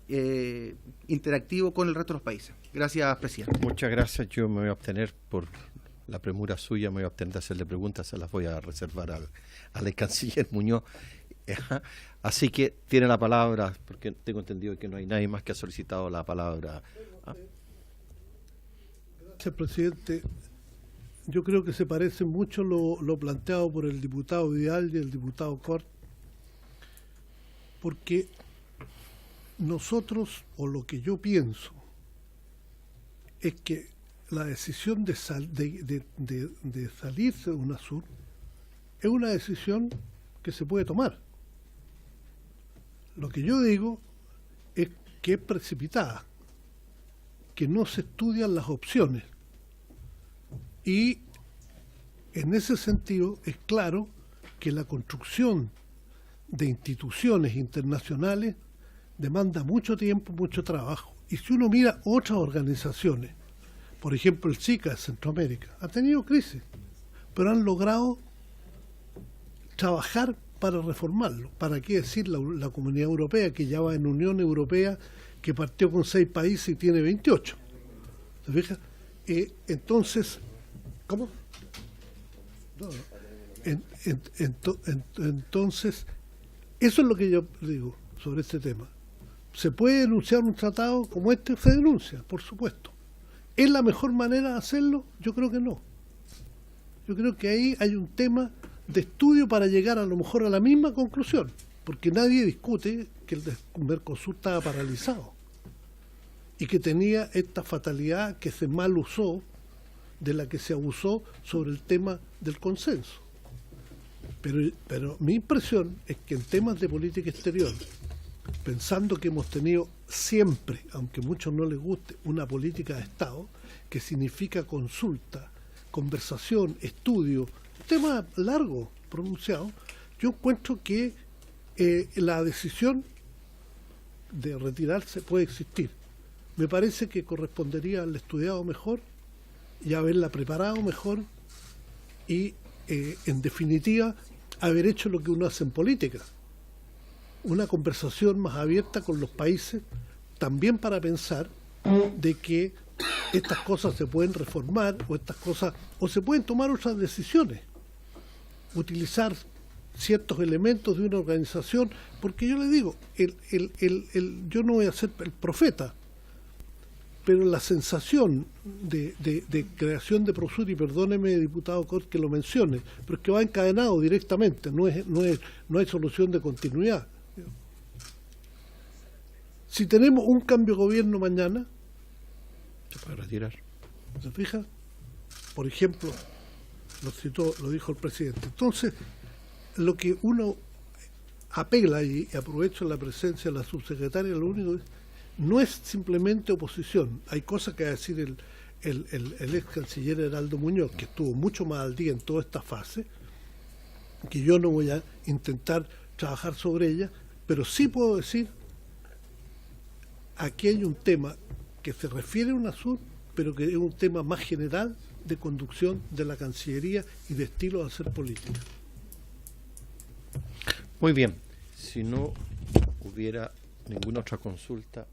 interactivo con el resto de los países? Gracias, presidente. Muchas gracias. Yo me voy a abstener por la premura suya, me voy a abstener de hacerle preguntas, se las voy a reservar al canciller Muñoz. Así que tiene la palabra, porque tengo entendido que no hay nadie más que ha solicitado la palabra. Gracias, presidente. Yo creo que se parece mucho lo planteado por el diputado Vidal y el diputado Cort, porque nosotros, o lo que yo pienso, es que la decisión de salirse de UNASUR es una decisión que se puede tomar. Lo que yo digo es que es precipitada, que no se estudian las opciones. Y en ese sentido es claro que la construcción de instituciones internacionales demanda mucho tiempo, mucho trabajo. Y si uno mira otras organizaciones, por ejemplo el SICA de Centroamérica, ha tenido crisis, pero han logrado trabajar para reformarlo. ¿Para qué decir la Comunidad Europea, que ya va en Unión Europea, que partió con 6 países y tiene 28? ¿Se fija? Entonces, ¿cómo? No. Entonces, eso es lo que yo digo sobre este tema. ¿Se puede denunciar un tratado como este? Se denuncia, por supuesto. ¿Es la mejor manera de hacerlo? Yo creo que no. Yo creo que ahí hay un tema de estudio para llegar a lo mejor a la misma conclusión, porque nadie discute que el Mercosur estaba paralizado y que tenía esta fatalidad que se mal usó, de la que se abusó sobre el tema del consenso. Pero mi impresión es que en temas de política exterior, pensando que hemos tenido siempre, aunque a muchos no les guste, una política de Estado, que significa consulta, conversación, estudio, tema largo, pronunciado, yo encuentro que la decisión de retirarse puede existir. Me parece que correspondería al estudiado mejor y haberla preparado mejor y, en definitiva, haber hecho lo que uno hace en política. Una conversación más abierta con los países, también para pensar de que estas cosas se pueden reformar o se pueden tomar otras decisiones. Utilizar ciertos elementos de una organización, porque yo le digo, yo no voy a ser el profeta, pero la sensación de creación de Prosur, y perdóneme, diputado Cort, que lo mencione, pero es que va encadenado directamente, no hay solución de continuidad. Si tenemos un cambio de gobierno mañana, Se puede retirar. ¿se fija? Por ejemplo, lo dijo el presidente. Entonces, lo que uno apela, y aprovecho la presencia de la subsecretaria, lo único es, no es simplemente oposición. Hay cosas que decir el ex canciller Heraldo Muñoz, que estuvo mucho más al día en toda esta fase, que yo no voy a intentar trabajar sobre ella, pero sí puedo decir, aquí hay un tema que se refiere a UNASUR, pero que es un tema más general de conducción de la Cancillería y de estilo de hacer política. Muy bien. Si no hubiera ninguna otra consulta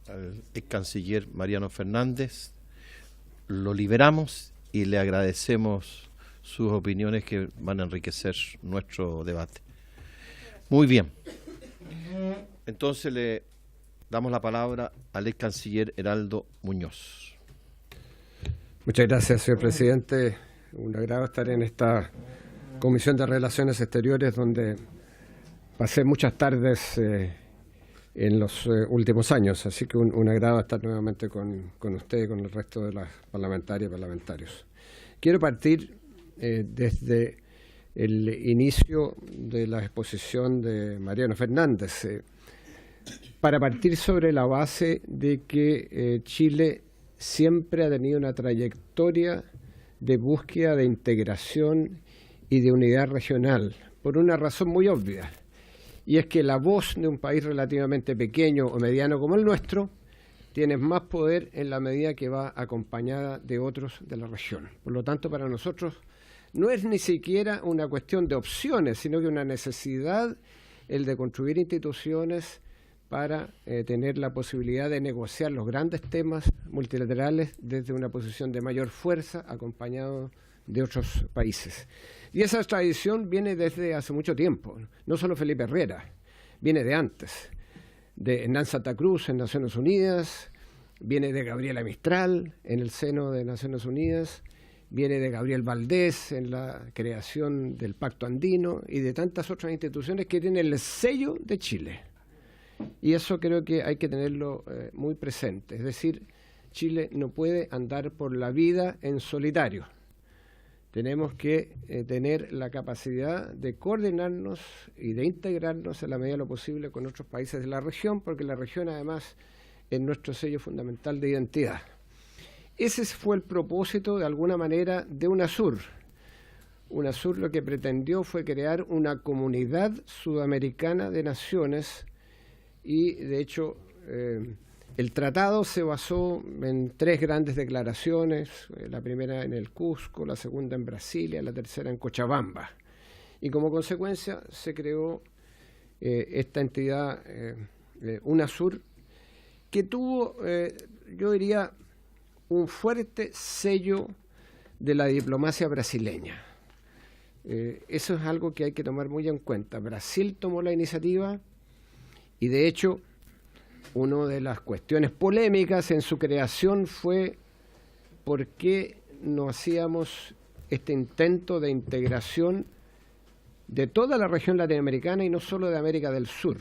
al ex canciller Mariano Fernández, lo liberamos y le agradecemos sus opiniones que van a enriquecer nuestro debate. Muy bien. Entonces le damos la palabra al ex canciller Heraldo Muñoz. Muchas gracias, señor presidente. Un agrado estar en esta Comisión de Relaciones Exteriores, donde pasé muchas tardes en los últimos años, así que un agrado estar nuevamente con usted y con el resto de las parlamentarias y parlamentarios. Quiero partir desde el inicio de la exposición de Mariano Fernández, para partir sobre la base de que Chile siempre ha tenido una trayectoria de búsqueda de integración y de unidad regional, por una razón muy obvia, y es que la voz de un país relativamente pequeño o mediano como el nuestro tiene más poder en la medida que va acompañada de otros de la región. Por lo tanto, para nosotros no es ni siquiera una cuestión de opciones, sino que una necesidad el de construir instituciones para tener la posibilidad de negociar los grandes temas multilaterales desde una posición de mayor fuerza, acompañado de otros países. Y esa tradición viene desde hace mucho tiempo, no solo Felipe Herrera, viene de antes, de Hernán Santa Cruz en Naciones Unidas, viene de Gabriela Mistral en el seno de Naciones Unidas, viene de Gabriel Valdés en la creación del Pacto Andino y de tantas otras instituciones que tienen el sello de Chile. Y eso creo que hay que tenerlo muy presente. Es decir, Chile no puede andar por la vida en solitario. Tenemos que tener la capacidad de coordinarnos y de integrarnos en la medida de lo posible con otros países de la región, porque la región además es nuestro sello fundamental de identidad. Ese fue el propósito, de alguna manera, de UNASUR. UNASUR lo que pretendió fue crear una comunidad sudamericana de naciones y, de hecho, el tratado se basó en 3 grandes declaraciones, la primera en el Cusco, la segunda en Brasilia, la tercera en Cochabamba. Y como consecuencia se creó esta entidad, UNASUR, que tuvo, yo diría, un fuerte sello de la diplomacia brasileña. Eso es algo que hay que tomar muy en cuenta. Brasil tomó la iniciativa y, de hecho, una de las cuestiones polémicas en su creación fue por qué no hacíamos este intento de integración de toda la región latinoamericana y no solo de América del Sur.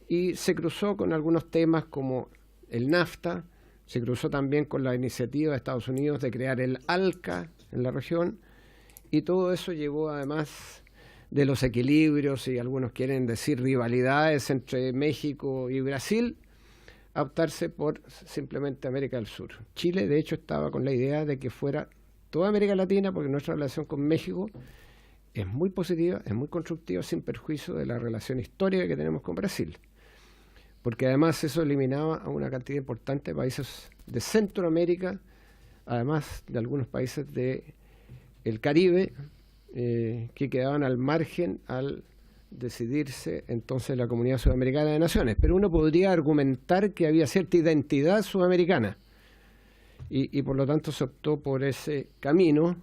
Y se cruzó con algunos temas como el NAFTA, se cruzó también con la iniciativa de Estados Unidos de crear el ALCA en la región, y todo eso llevó, además de los equilibrios y algunos quieren decir rivalidades entre México y Brasil, a optarse por simplemente América del Sur. Chile, de hecho, estaba con la idea de que fuera toda América Latina, porque nuestra relación con México es muy positiva, es muy constructiva, sin perjuicio de la relación histórica que tenemos con Brasil. Porque además eso eliminaba a una cantidad importante de países de Centroamérica, además de algunos países del Caribe, que quedaban al margen al decidirse entonces la Comunidad Sudamericana de Naciones. Pero uno podría argumentar que había cierta identidad sudamericana y por lo tanto se optó por ese camino,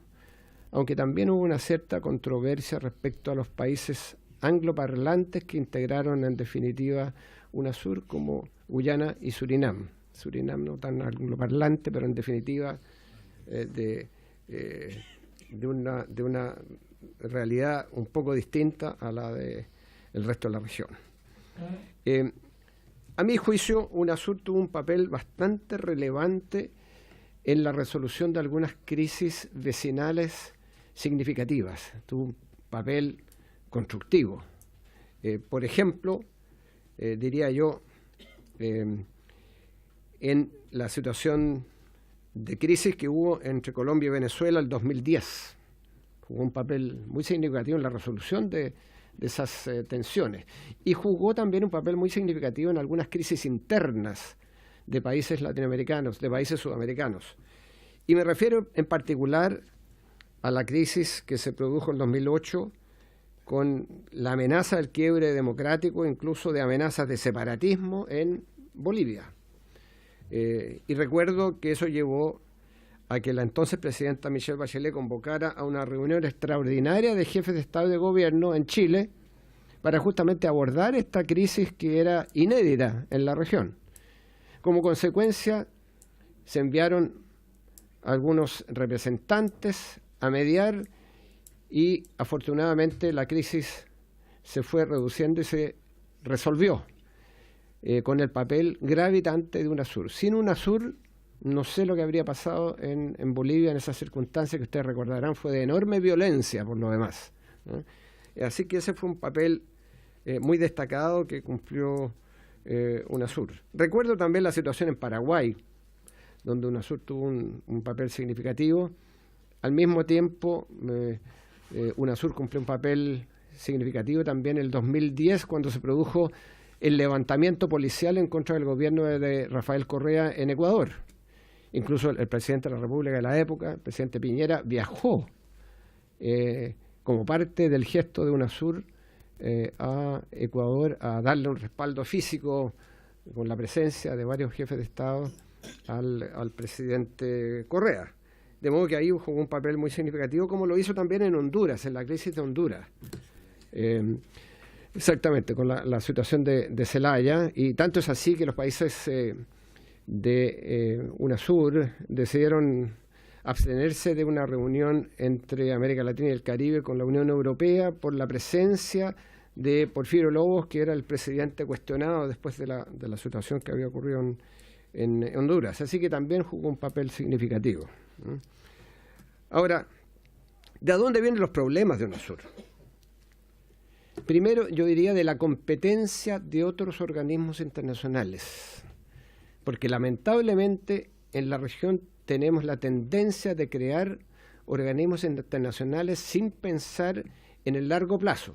aunque también hubo una cierta controversia respecto a los países angloparlantes que integraron en definitiva UNASUR, como Guyana y Surinam. Surinam no tan angloparlante, pero en definitiva de una realidad un poco distinta a la del resto de la región. A mi juicio, UNASUR tuvo un papel bastante relevante en la resolución de algunas crisis vecinales significativas. Tuvo un papel constructivo. Por ejemplo, diría yo, en la situación de crisis que hubo entre Colombia y Venezuela el 2010. Jugó un papel muy significativo en la resolución de esas tensiones. Y jugó también un papel muy significativo en algunas crisis internas de países latinoamericanos, de países sudamericanos. Y me refiero en particular a la crisis que se produjo en 2008 con la amenaza del quiebre democrático, incluso de amenazas de separatismo en Bolivia. Y recuerdo que eso llevó a que la entonces presidenta Michelle Bachelet convocara a una reunión extraordinaria de jefes de Estado y de Gobierno en Chile para justamente abordar esta crisis que era inédita en la región. Como consecuencia, se enviaron algunos representantes a mediar y afortunadamente la crisis se fue reduciendo y se resolvió con el papel gravitante de UNASUR. Sin UNASUR, no sé lo que habría pasado en Bolivia en esas circunstancias que ustedes recordarán, fue de enorme violencia por lo demás, ¿no? Así que ese fue un papel muy destacado que cumplió UNASUR. Recuerdo también la situación en Paraguay, donde UNASUR tuvo un papel significativo. Al mismo tiempo, UNASUR cumplió un papel significativo también en el 2010, cuando se produjo el levantamiento policial en contra del gobierno de Rafael Correa en Ecuador. Incluso el presidente de la República de la época, el presidente Piñera, viajó como parte del gesto de UNASUR a Ecuador a darle un respaldo físico con la presencia de varios jefes de Estado al presidente Correa. De modo que ahí jugó un papel muy significativo, como lo hizo también en Honduras, en la crisis de Honduras. Exactamente, con la situación de Zelaya, y tanto es así que los países de UNASUR decidieron abstenerse de una reunión entre América Latina y el Caribe con la Unión Europea por la presencia de Porfirio Lobos, que era el presidente cuestionado después de la situación que había ocurrido en Honduras. Así que también jugó un papel significativo. Ahora, ¿de dónde vienen los problemas de UNASUR? Primero, yo diría de la competencia de otros organismos internacionales, porque lamentablemente en la región tenemos la tendencia de crear organismos internacionales sin pensar en el largo plazo,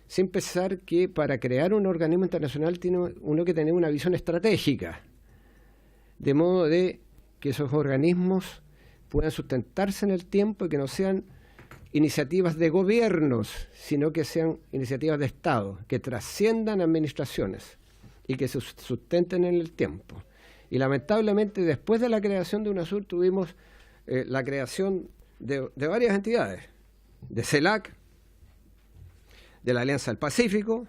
sin pensar que para crear un organismo internacional tiene uno que tener una visión estratégica, de modo de que esos organismos puedan sustentarse en el tiempo y que no sean iniciativas de gobiernos, sino que sean iniciativas de Estado, que trasciendan administraciones y que se sustenten en el tiempo. Y lamentablemente después de la creación de UNASUR tuvimos la creación de varias entidades, de CELAC, de la Alianza del Pacífico,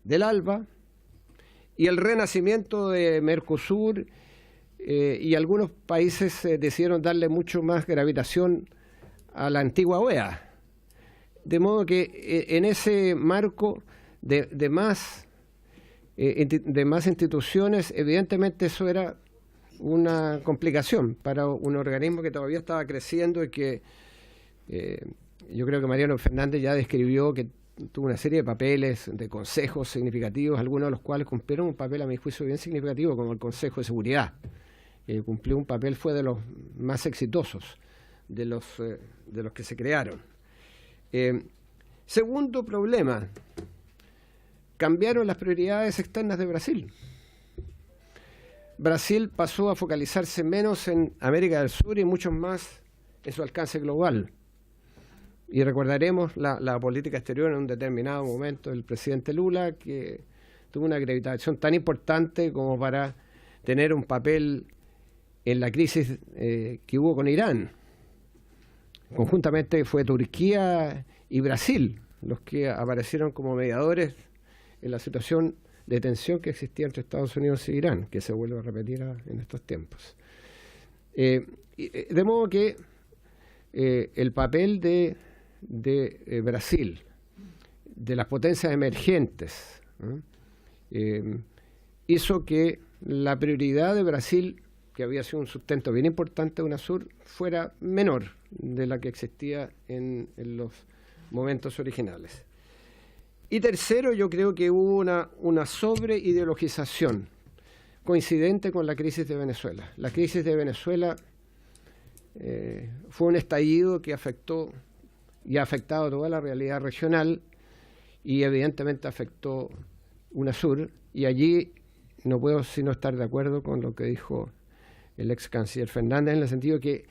del ALBA, y el renacimiento de Mercosur, y algunos países decidieron darle mucho más gravitación a la antigua OEA. De modo que en ese marco de más instituciones, evidentemente eso era una complicación para un organismo que todavía estaba creciendo y que yo creo que Mariano Fernández ya describió que tuvo una serie de papeles, de consejos significativos, algunos de los cuales cumplieron un papel a mi juicio bien significativo, como el Consejo de Seguridad. Cumplió un papel, fue de los más exitosos de los que se crearon. Segundo problema, cambiaron las prioridades externas de Brasil. Brasil pasó a focalizarse menos en América del Sur y mucho más en su alcance global. Y recordaremos la política exterior en un determinado momento del presidente Lula, que tuvo una gravitación tan importante como para tener un papel en la crisis que hubo con Irán. Conjuntamente fue Turquía y Brasil los que aparecieron como mediadores en la situación de tensión que existía entre Estados Unidos y Irán, que se vuelve a repetir en estos tiempos. De modo que el papel de Brasil, de las potencias emergentes, hizo que la prioridad de Brasil, que había sido un sustento bien importante de UNASUR, fuera menor de la que existía en los momentos originales. Y tercero, yo creo que hubo una sobreideologización coincidente con la crisis de Venezuela. La crisis de Venezuela fue un estallido que afectó y ha afectado a toda la realidad regional y evidentemente afectó UNASUR, y allí no puedo sino estar de acuerdo con lo que dijo el ex canciller Fernández, en el sentido que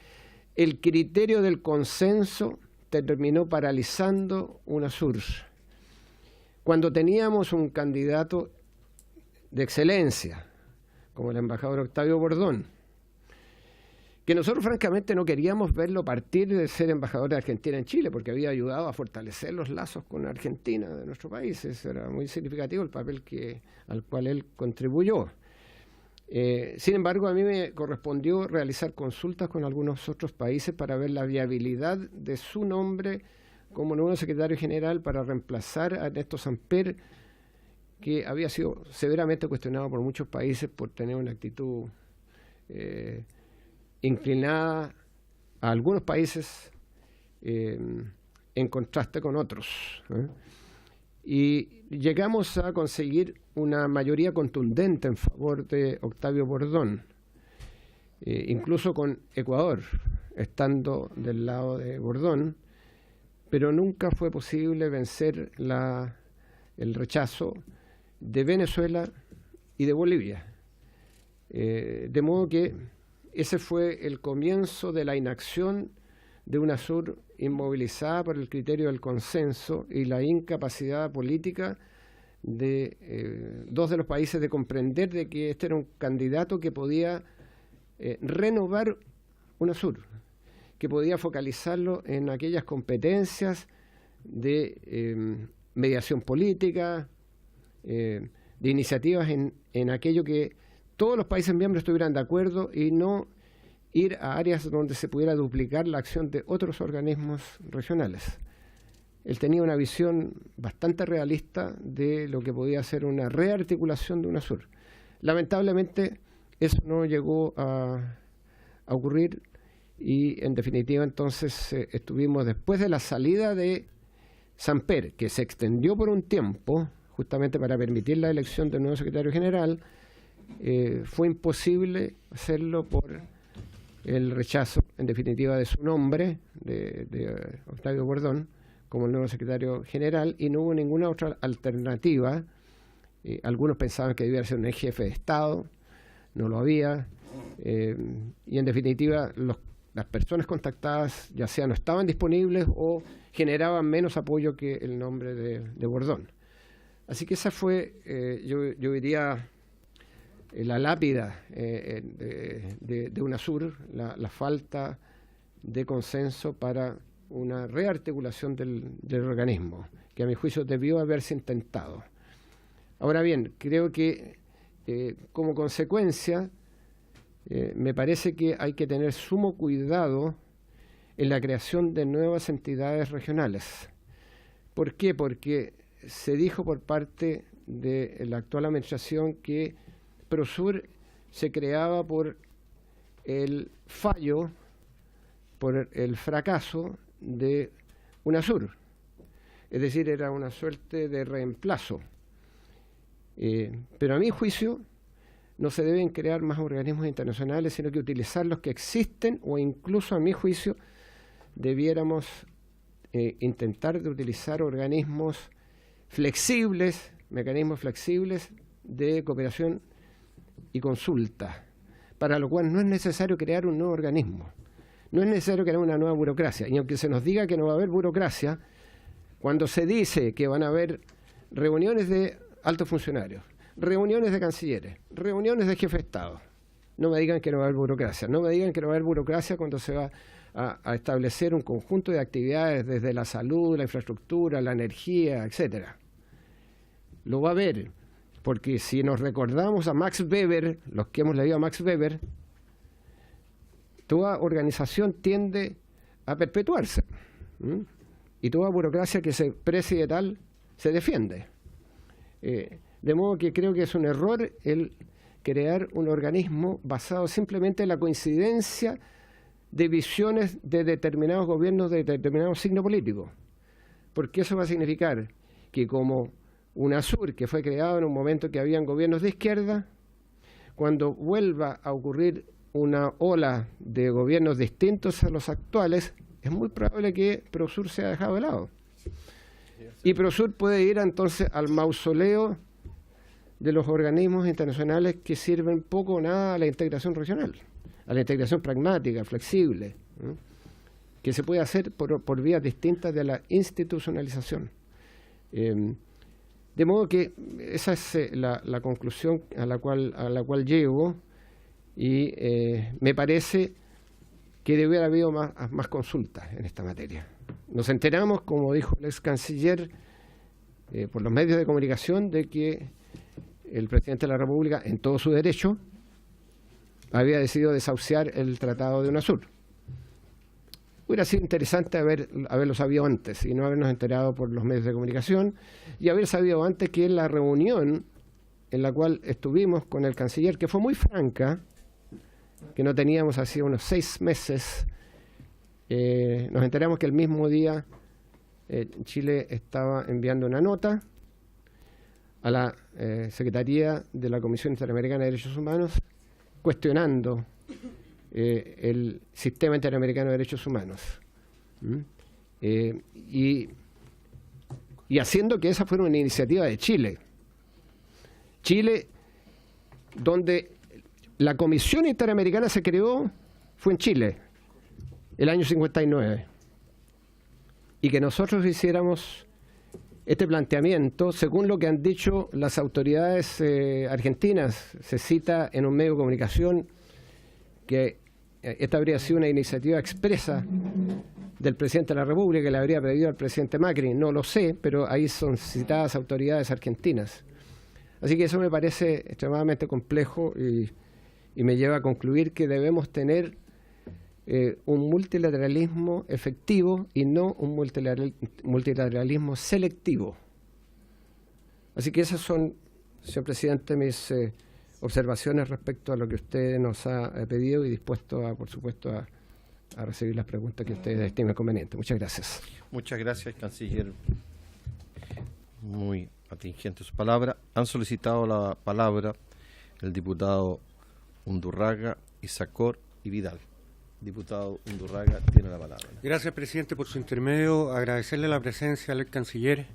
el criterio del consenso terminó paralizando UNASUR. Cuando teníamos un candidato de excelencia, como el embajador Octavio Bordón, que nosotros francamente no queríamos verlo partir de ser embajador de Argentina en Chile, porque había ayudado a fortalecer los lazos con Argentina de nuestro país. Eso era muy significativo el papel al cual él contribuyó. Sin embargo, a mí me correspondió realizar consultas con algunos otros países para ver la viabilidad de su nombre como nuevo secretario general para reemplazar a Ernesto Samper, que había sido severamente cuestionado por muchos países por tener una actitud inclinada a algunos países en contraste con otros. Y llegamos a conseguir una mayoría contundente en favor de Octavio Bordón, incluso con Ecuador, estando del lado de Bordón, pero nunca fue posible vencer el rechazo de Venezuela y de Bolivia. De modo que ese fue el comienzo de la inacción de UNASUR, inmovilizada por el criterio del consenso y la incapacidad política de dos de los países de comprender de que este era un candidato que podía renovar UNASUR, que podía focalizarlo en aquellas competencias de mediación política, de iniciativas en aquello que todos los países miembros estuvieran de acuerdo y no ir a áreas donde se pudiera duplicar la acción de otros organismos regionales. Él tenía una visión bastante realista de lo que podía ser una rearticulación de UNASUR. Lamentablemente eso no llegó a ocurrir y en definitiva entonces estuvimos después de la salida de Samper, que se extendió por un tiempo justamente para permitir la elección del nuevo secretario general. Fue imposible hacerlo por el rechazo, en definitiva, de su nombre, de Octavio Bordón, como el nuevo secretario general, y no hubo ninguna otra alternativa. Algunos pensaban que debía ser un ex jefe de Estado, no lo había, y en definitiva las personas contactadas ya sea no estaban disponibles o generaban menos apoyo que el nombre de Bordón. Así que esa fue, yo diría, la lápida de UNASUR, la falta de consenso para una rearticulación del organismo, que a mi juicio debió haberse intentado. Ahora bien, creo que como consecuencia me parece que hay que tener sumo cuidado en la creación de nuevas entidades regionales. ¿Por qué? Porque se dijo por parte de la actual administración que PROSUR se creaba por el fallo, por el fracaso de UNASUR. Es decir, era una suerte de reemplazo. Pero a mi juicio no se deben crear más organismos internacionales, sino que utilizar los que existen, o incluso a mi juicio debiéramos intentar de utilizar organismos flexibles, mecanismos flexibles de cooperación y consulta, para lo cual no es necesario crear un nuevo organismo, no es necesario crear una nueva burocracia. Y aunque se nos diga que no va a haber burocracia, cuando se dice que van a haber reuniones de altos funcionarios, reuniones de cancilleres, reuniones de jefes de Estado, no me digan que no va a haber burocracia, no me digan que no va a haber burocracia cuando se va a establecer un conjunto de actividades desde la salud, la infraestructura, la energía, etcétera. Lo va a haber. Porque si nos recordamos a Max Weber, los que hemos leído a Max Weber, toda organización tiende a perpetuarse. Y toda burocracia que se preside tal, se defiende. De modo que creo que es un error el crear un organismo basado simplemente en la coincidencia de visiones de determinados gobiernos de determinados signos políticos. Porque eso va a significar que como UNASUR, que fue creado en un momento que habían gobiernos de izquierda, cuando vuelva a ocurrir una ola de gobiernos distintos a los actuales, es muy probable que Prosur sea dejado de lado. Y Prosur puede ir entonces al mausoleo de los organismos internacionales que sirven poco o nada a la integración regional, a la integración pragmática, flexible, ¿no?, que se puede hacer por vías distintas de la institucionalización. De modo que esa es la conclusión a la cual llego, y me parece que debe haber habido más consultas en esta materia. Nos enteramos, como dijo el ex canciller, por los medios de comunicación, de que el presidente de la República, en todo su derecho, había decidido desahuciar el Tratado de UNASUR. Hubiera sido interesante haberlo sabido antes y no habernos enterado por los medios de comunicación, y haber sabido antes que en la reunión en la cual estuvimos con el canciller, que fue muy franca, que no teníamos hacía unos 6 meses, nos enteramos que el mismo día Chile estaba enviando una nota a la Secretaría de la Comisión Interamericana de Derechos Humanos cuestionando el sistema interamericano de derechos humanos, y haciendo que esa fuera una iniciativa de Chile, donde la Comisión Interamericana se creó, fue en Chile, el año 59, y que nosotros hiciéramos este planteamiento, según lo que han dicho las autoridades argentinas. Se cita en un medio de comunicación que esta habría sido una iniciativa expresa del presidente de la República, que le habría pedido al presidente Macri. No lo sé, pero ahí son citadas autoridades argentinas. Así que eso me parece extremadamente complejo y me lleva a concluir que debemos tener un multilateralismo efectivo y no un multilateralismo selectivo. Así que esas son, señor presidente, mis observaciones respecto a lo que usted nos ha pedido, y dispuesto, por supuesto, a recibir las preguntas que usted estime conveniente. Muchas gracias. Muchas gracias, canciller. Muy atingente su palabra. Han solicitado la palabra el diputado Undurraga, Isacor y Vidal. Diputado Undurraga, tiene la palabra. Gracias, presidente, por su intermedio. Agradecerle la presencia al canciller,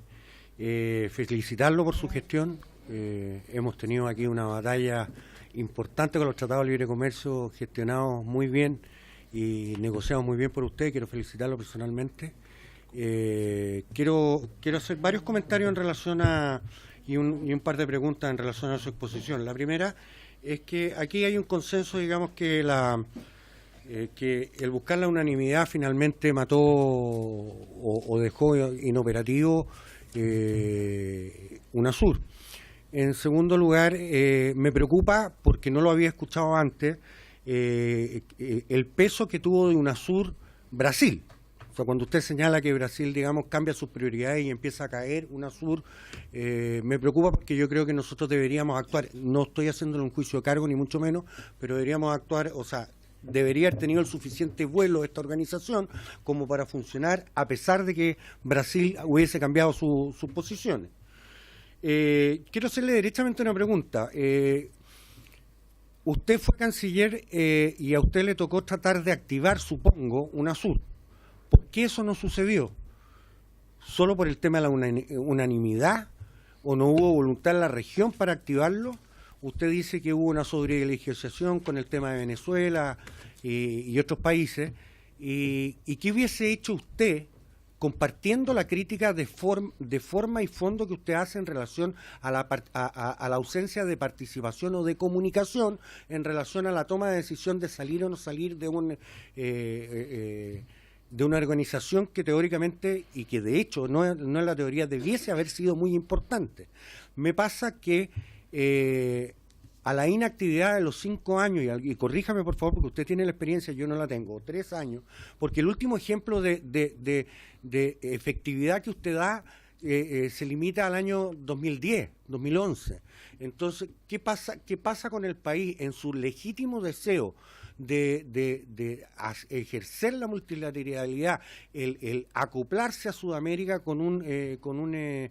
felicitarlo por su gestión. Hemos tenido aquí una batalla importante con los tratados de libre comercio, gestionados muy bien y negociados muy bien por usted. Quiero felicitarlo personalmente. Quiero hacer varios comentarios en relación y un par de preguntas en relación a su exposición. La primera es que aquí hay un consenso, digamos, que el buscar la unanimidad finalmente mató o dejó inoperativo UNASUR. En segundo lugar, me preocupa, porque no lo había escuchado antes, el peso que tuvo de UNASUR Brasil. O sea, cuando usted señala que Brasil, digamos, cambia sus prioridades y empieza a caer UNASUR, me preocupa, porque yo creo que nosotros deberíamos actuar. No estoy haciéndole un juicio de cargo, ni mucho menos, pero deberíamos actuar, o sea, debería haber tenido el suficiente vuelo esta organización como para funcionar, a pesar de que Brasil hubiese cambiado sus posiciones. Quiero hacerle derechamente una pregunta. Usted fue canciller y a usted le tocó tratar de activar, supongo, UNASUR. ¿Por qué eso no sucedió? ¿Solo por el tema de la unanimidad? ¿O no hubo voluntad en la región para activarlo? Usted dice que hubo una sobrelegalización con el tema de Venezuela y otros países. ¿Y qué hubiese hecho usted, compartiendo la crítica de forma y fondo que usted hace en relación a la ausencia de participación o de comunicación en relación a la toma de decisión de salir o no salir de una organización que teóricamente, y que de hecho no en la teoría, debiese haber sido muy importante? Me pasa que a la inactividad de los 5 años, y corríjame por favor, porque usted tiene la experiencia, yo no la tengo, 3 años, porque el último ejemplo de efectividad que usted da se limita al año 2010, 2011. Entonces, ¿qué pasa con el país en su legítimo deseo de ejercer la multilateralidad, el acoplarse a Sudamérica con una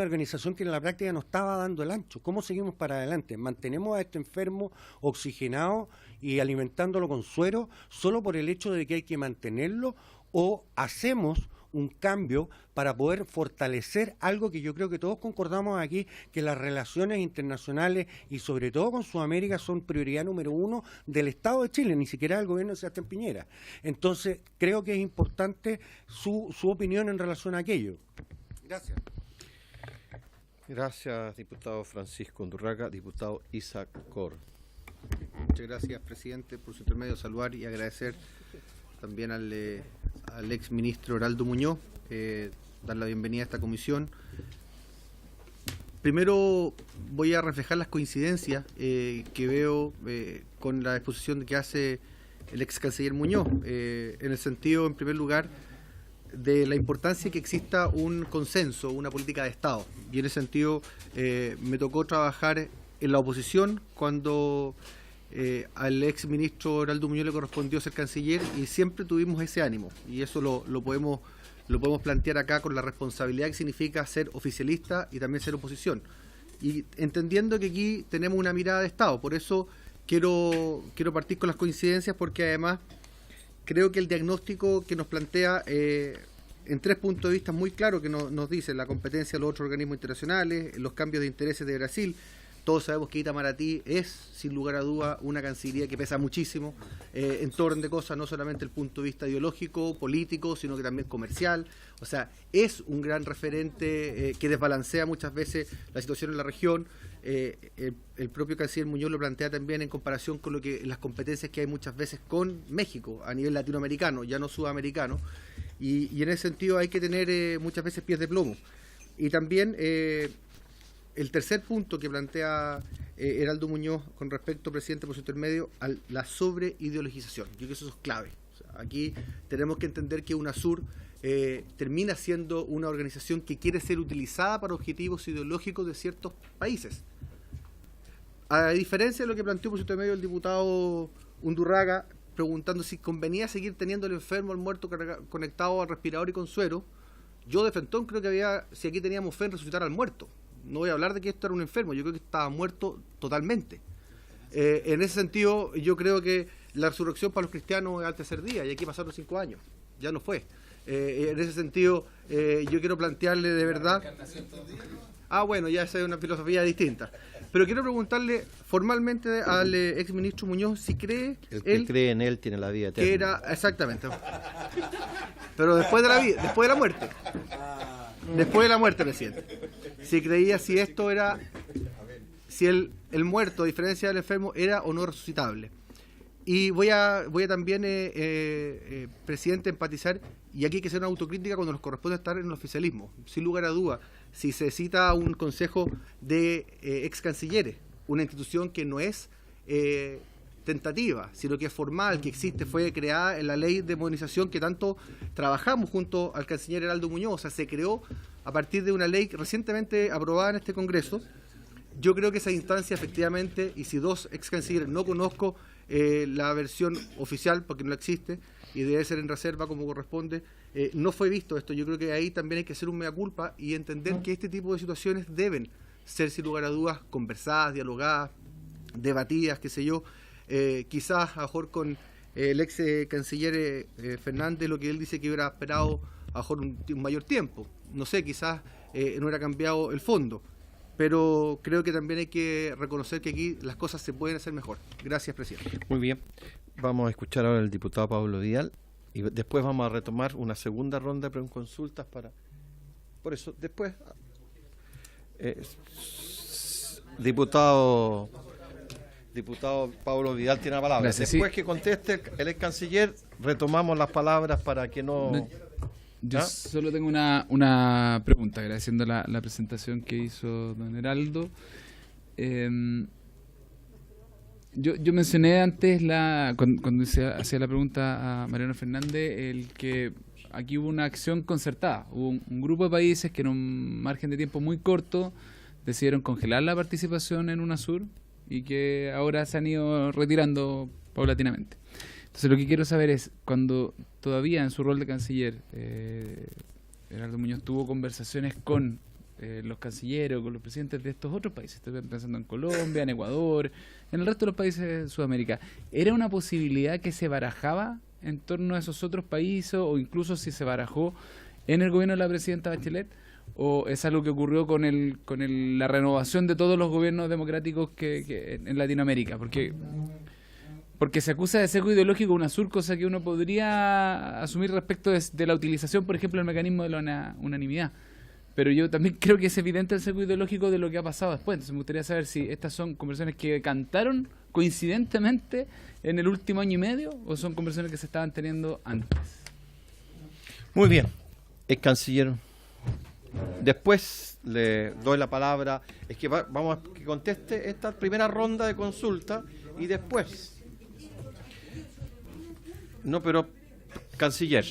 organización que en la práctica no estaba dando el ancho? ¿Cómo seguimos para adelante? ¿Mantenemos a este enfermo oxigenado y alimentándolo con suero solo por el hecho de que hay que mantenerlo, o hacemos un cambio para poder fortalecer algo que yo creo que todos concordamos aquí, que las relaciones internacionales y sobre todo con Sudamérica son prioridad número 1 del Estado de Chile, ni siquiera del gobierno de Sebastián Piñera? Entonces, creo que es importante su opinión en relación a aquello. Gracias. Gracias, diputado Francisco Undurraga. Diputado Isaac Cor. Muchas gracias, presidente. Por su intermedio, saludar y agradecer también al ex ministro Heraldo Muñoz, dar la bienvenida a esta comisión. Primero voy a reflejar las coincidencias que veo con la exposición que hace el ex canciller Muñoz, en el sentido, en primer lugar, de la importancia que exista un consenso, una política de Estado. Y en ese sentido me tocó trabajar en la oposición cuando al ex ministro Heraldo Muñoz le correspondió ser canciller, y siempre tuvimos ese ánimo, y eso lo podemos plantear acá con la responsabilidad que significa ser oficialista y también ser oposición, y entendiendo que aquí tenemos una mirada de Estado. Por eso quiero partir con las coincidencias, porque además creo que el diagnóstico que nos plantea en 3 puntos de vista muy claros, que nos dice la competencia de los otros organismos internacionales, los cambios de intereses de Brasil. Todos sabemos que Itamaraty es, sin lugar a duda, una cancillería que pesa muchísimo en torno de cosas, no solamente el punto de vista ideológico, político, sino que también comercial. O sea, es un gran referente que desbalancea muchas veces la situación en la región. El propio canciller Muñoz lo plantea también en comparación con las competencias que hay muchas veces con México a nivel latinoamericano, ya no sudamericano. Y en ese sentido hay que tener muchas veces pies de plomo. Y también el tercer punto que plantea Heraldo Muñoz con respecto, presidente, por su intermedio, a la sobreideologización. Yo creo que eso es clave. O sea, aquí tenemos que entender que UNASUR termina siendo una organización que quiere ser utilizada para objetivos ideológicos de ciertos países. A diferencia de lo que planteó por su intermedio el diputado Undurraga, preguntando si convenía seguir teniendo al enfermo, al muerto conectado al respirador y con suero, yo de frentón creo que si aquí teníamos fe en resucitar al muerto. No voy a hablar de que esto era un enfermo, yo creo que estaba muerto totalmente. En ese sentido, yo creo que la resurrección para los cristianos es al tercer día, y aquí pasaron 5 años, ya no fue. En ese sentido, yo quiero plantearle de verdad... bueno, ya esa es una filosofía distinta. Pero quiero preguntarle formalmente al ex ministro Muñoz si cree... El que cree en él tiene la vida eterna. Que era, exactamente. Pero después de la vida, después de la muerte. Después de la muerte, presidente. Si creía si esto era... Si el muerto, a diferencia del enfermo, era o no resucitable. Y voy a también, presidente, empatizar, y aquí hay que hacer una autocrítica cuando nos corresponde estar en el oficialismo. Sin lugar a duda, si se cita un consejo de ex cancilleres, una institución que no es tentativa, sino que es formal, que existe, fue creada en la ley de modernización que tanto trabajamos junto al canciller Heraldo Muñoz. O sea, se creó a partir de una ley recientemente aprobada en este Congreso. Yo creo que esa instancia efectivamente, y si 2 ex cancilleres, no conozco la versión oficial porque no existe y debe ser en reserva como corresponde, no fue visto esto. Yo creo que ahí también hay que hacer un mea culpa y entender que este tipo de situaciones deben ser, sin lugar a dudas, conversadas, dialogadas, debatidas, qué sé yo. Quizás a lo mejor con el ex canciller Fernández, lo que él dice que hubiera esperado a lo mejor un mayor tiempo, no sé, quizás no hubiera cambiado el fondo, pero creo que también hay que reconocer que aquí las cosas se pueden hacer mejor. Gracias, presidente. Muy bien, vamos a escuchar ahora al diputado Pablo Vidal y después vamos a retomar una segunda ronda de consultas por eso después diputado Pablo Vidal tiene la palabra. Gracias, después sí. que conteste el ex canciller, retomamos las palabras para que no... Yo solo tengo una pregunta, agradeciendo la presentación que hizo don Heraldo. Yo mencioné antes, cuando hacía la pregunta a Mariano Fernández, el que aquí hubo una acción concertada. Hubo un grupo de países que en un margen de tiempo muy corto decidieron congelar la participación en UNASUR y que ahora se han ido retirando paulatinamente. Entonces lo que quiero saber es, cuando todavía en su rol de canciller Gerardo Muñoz tuvo conversaciones con los cancilleres o con los presidentes de estos otros países, estoy pensando en Colombia, en Ecuador, en el resto de los países de Sudamérica, ¿era una posibilidad que se barajaba en torno a esos otros países o incluso si se barajó en el gobierno de la presidenta Bachelet? ¿O es algo que ocurrió con la renovación de todos los gobiernos democráticos que en Latinoamérica? Porque se acusa de sesgo ideológico UNASUR, cosa que uno podría asumir respecto de la utilización, por ejemplo, del mecanismo de la unanimidad. Pero yo también creo que es evidente el sesgo ideológico de lo que ha pasado después. Entonces me gustaría saber si estas son conversaciones que cantaron coincidentemente en el último año y medio o son conversaciones que se estaban teniendo antes. Muy bien, el canciller. Después le doy la palabra. Es que vamos a que conteste esta primera ronda de consulta y después. No, pero canciller.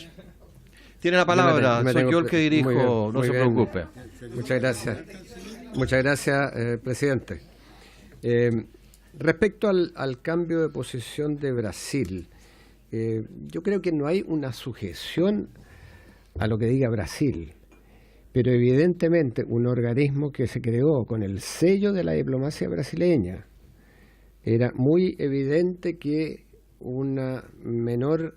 Tiene la palabra, soy yo el que dirijo, no se preocupe. Muchas gracias. Muchas gracias, presidente. Respecto al cambio de posición de Brasil, yo creo que no hay una sujeción a lo que diga Brasil, pero evidentemente un organismo que se creó con el sello de la diplomacia brasileña, era muy evidente que una menor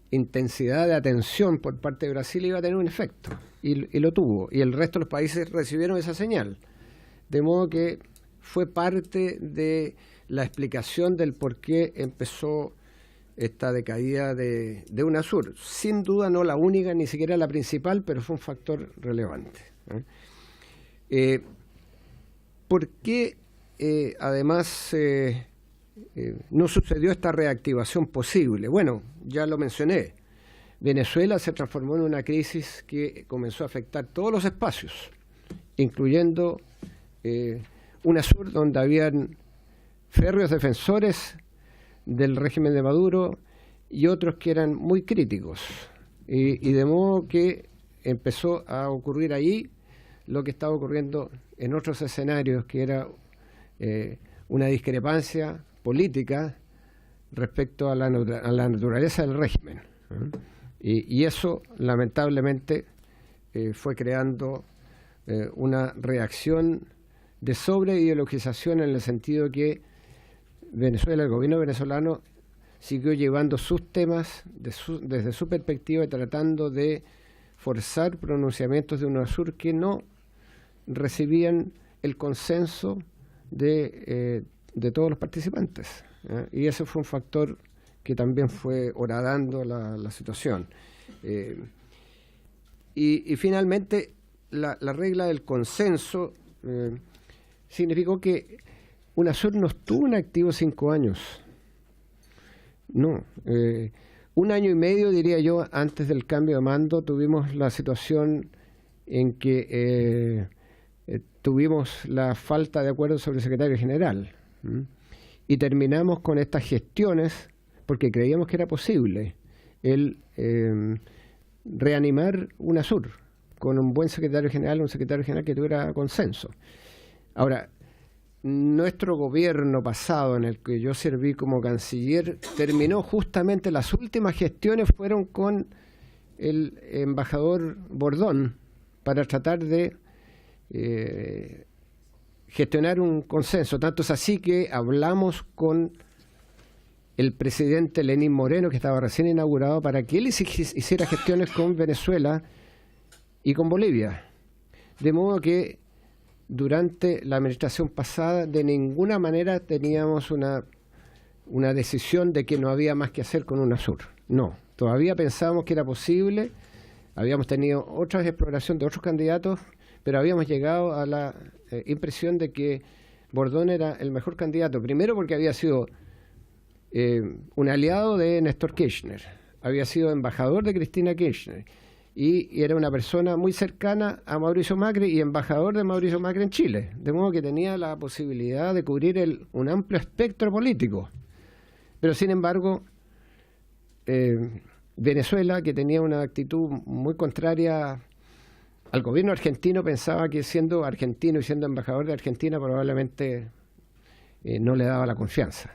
intensidad de atención por parte de Brasil iba a tener un efecto, y lo tuvo, y el resto de los países recibieron esa señal, de modo que fue parte de la explicación del por qué empezó esta decaída de UNASUR. Sin duda no la única, ni siquiera la principal, pero fue un factor relevante. ¿Por qué además no sucedió esta reactivación posible? Bueno, ya lo mencioné. Venezuela se transformó en una crisis que comenzó a afectar todos los espacios, incluyendo UNASUR, donde habían férreos defensores del régimen de Maduro y otros que eran muy críticos. Y de modo que empezó a ocurrir ahí lo que estaba ocurriendo en otros escenarios, que era una discrepancia política respecto a la naturaleza del régimen. Y eso, lamentablemente, fue creando una reacción de sobreideologización, en el sentido que Venezuela, el gobierno venezolano, siguió llevando sus temas desde su perspectiva y tratando de forzar pronunciamientos de UNASUR que no recibían el consenso de todos los participantes. Y ese fue un factor que también fue horadando la situación. Y finalmente, la regla del consenso significó que UNASUR no estuvo en activo 5 años. No. 1 año y medio, diría yo, antes del cambio de mando, tuvimos la situación en que tuvimos la falta de acuerdo sobre el secretario general. Y terminamos con estas gestiones porque creíamos que era posible el reanimar UNASUR con un buen secretario general, un secretario general que tuviera consenso. Ahora, nuestro gobierno pasado, en el que yo serví como canciller, terminó justamente, las últimas gestiones fueron con el embajador Bordón para tratar de gestionar un consenso. Tanto es así que hablamos con el presidente Lenín Moreno, que estaba recién inaugurado, para que él hiciera gestiones con Venezuela y con Bolivia. De modo que durante la administración pasada de ninguna manera teníamos una decisión de que no había más que hacer con UNASUR. No, todavía pensábamos que era posible, habíamos tenido otras exploraciones de otros candidatos, pero habíamos llegado a la impresión de que Bordón era el mejor candidato, primero porque había sido un aliado de Néstor Kirchner, había sido embajador de Cristina Kirchner, y era una persona muy cercana a Mauricio Macri y embajador de Mauricio Macri en Chile, de modo que tenía la posibilidad de cubrir un amplio espectro político. Pero sin embargo, Venezuela, que tenía una actitud muy contraria al gobierno argentino, pensaba que siendo argentino y siendo embajador de Argentina probablemente no le daba la confianza.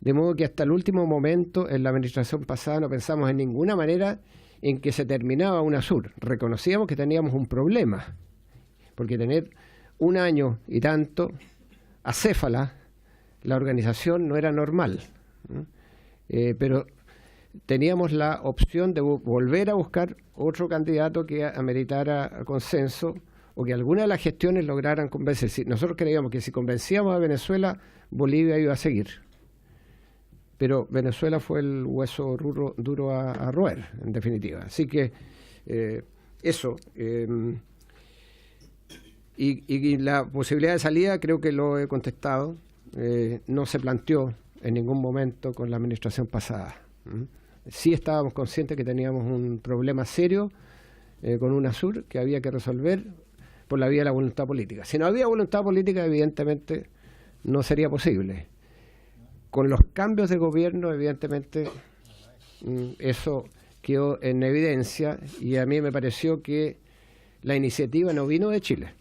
De modo que hasta el último momento, en la administración pasada, no pensamos en ninguna manera en que se terminaba UNASUR. Reconocíamos que teníamos un problema, porque tener un año y tanto acéfala, la organización no era normal. Pero teníamos la opción de volver a buscar otro candidato que ameritara consenso o que alguna de las gestiones lograran convencer. Nosotros creíamos que si convencíamos a Venezuela, Bolivia iba a seguir. Pero Venezuela fue el hueso duro a roer, en definitiva. Así que eso. Y la posibilidad de salida creo que lo he contestado. No se planteó en ningún momento con la administración pasada. Sí estábamos conscientes que teníamos un problema serio con UNASUR que había que resolver por la vía de la voluntad política. Si no había voluntad política, evidentemente no sería posible. Con los cambios de gobierno, evidentemente, eso quedó en evidencia y a mí me pareció que la iniciativa no vino de Chile.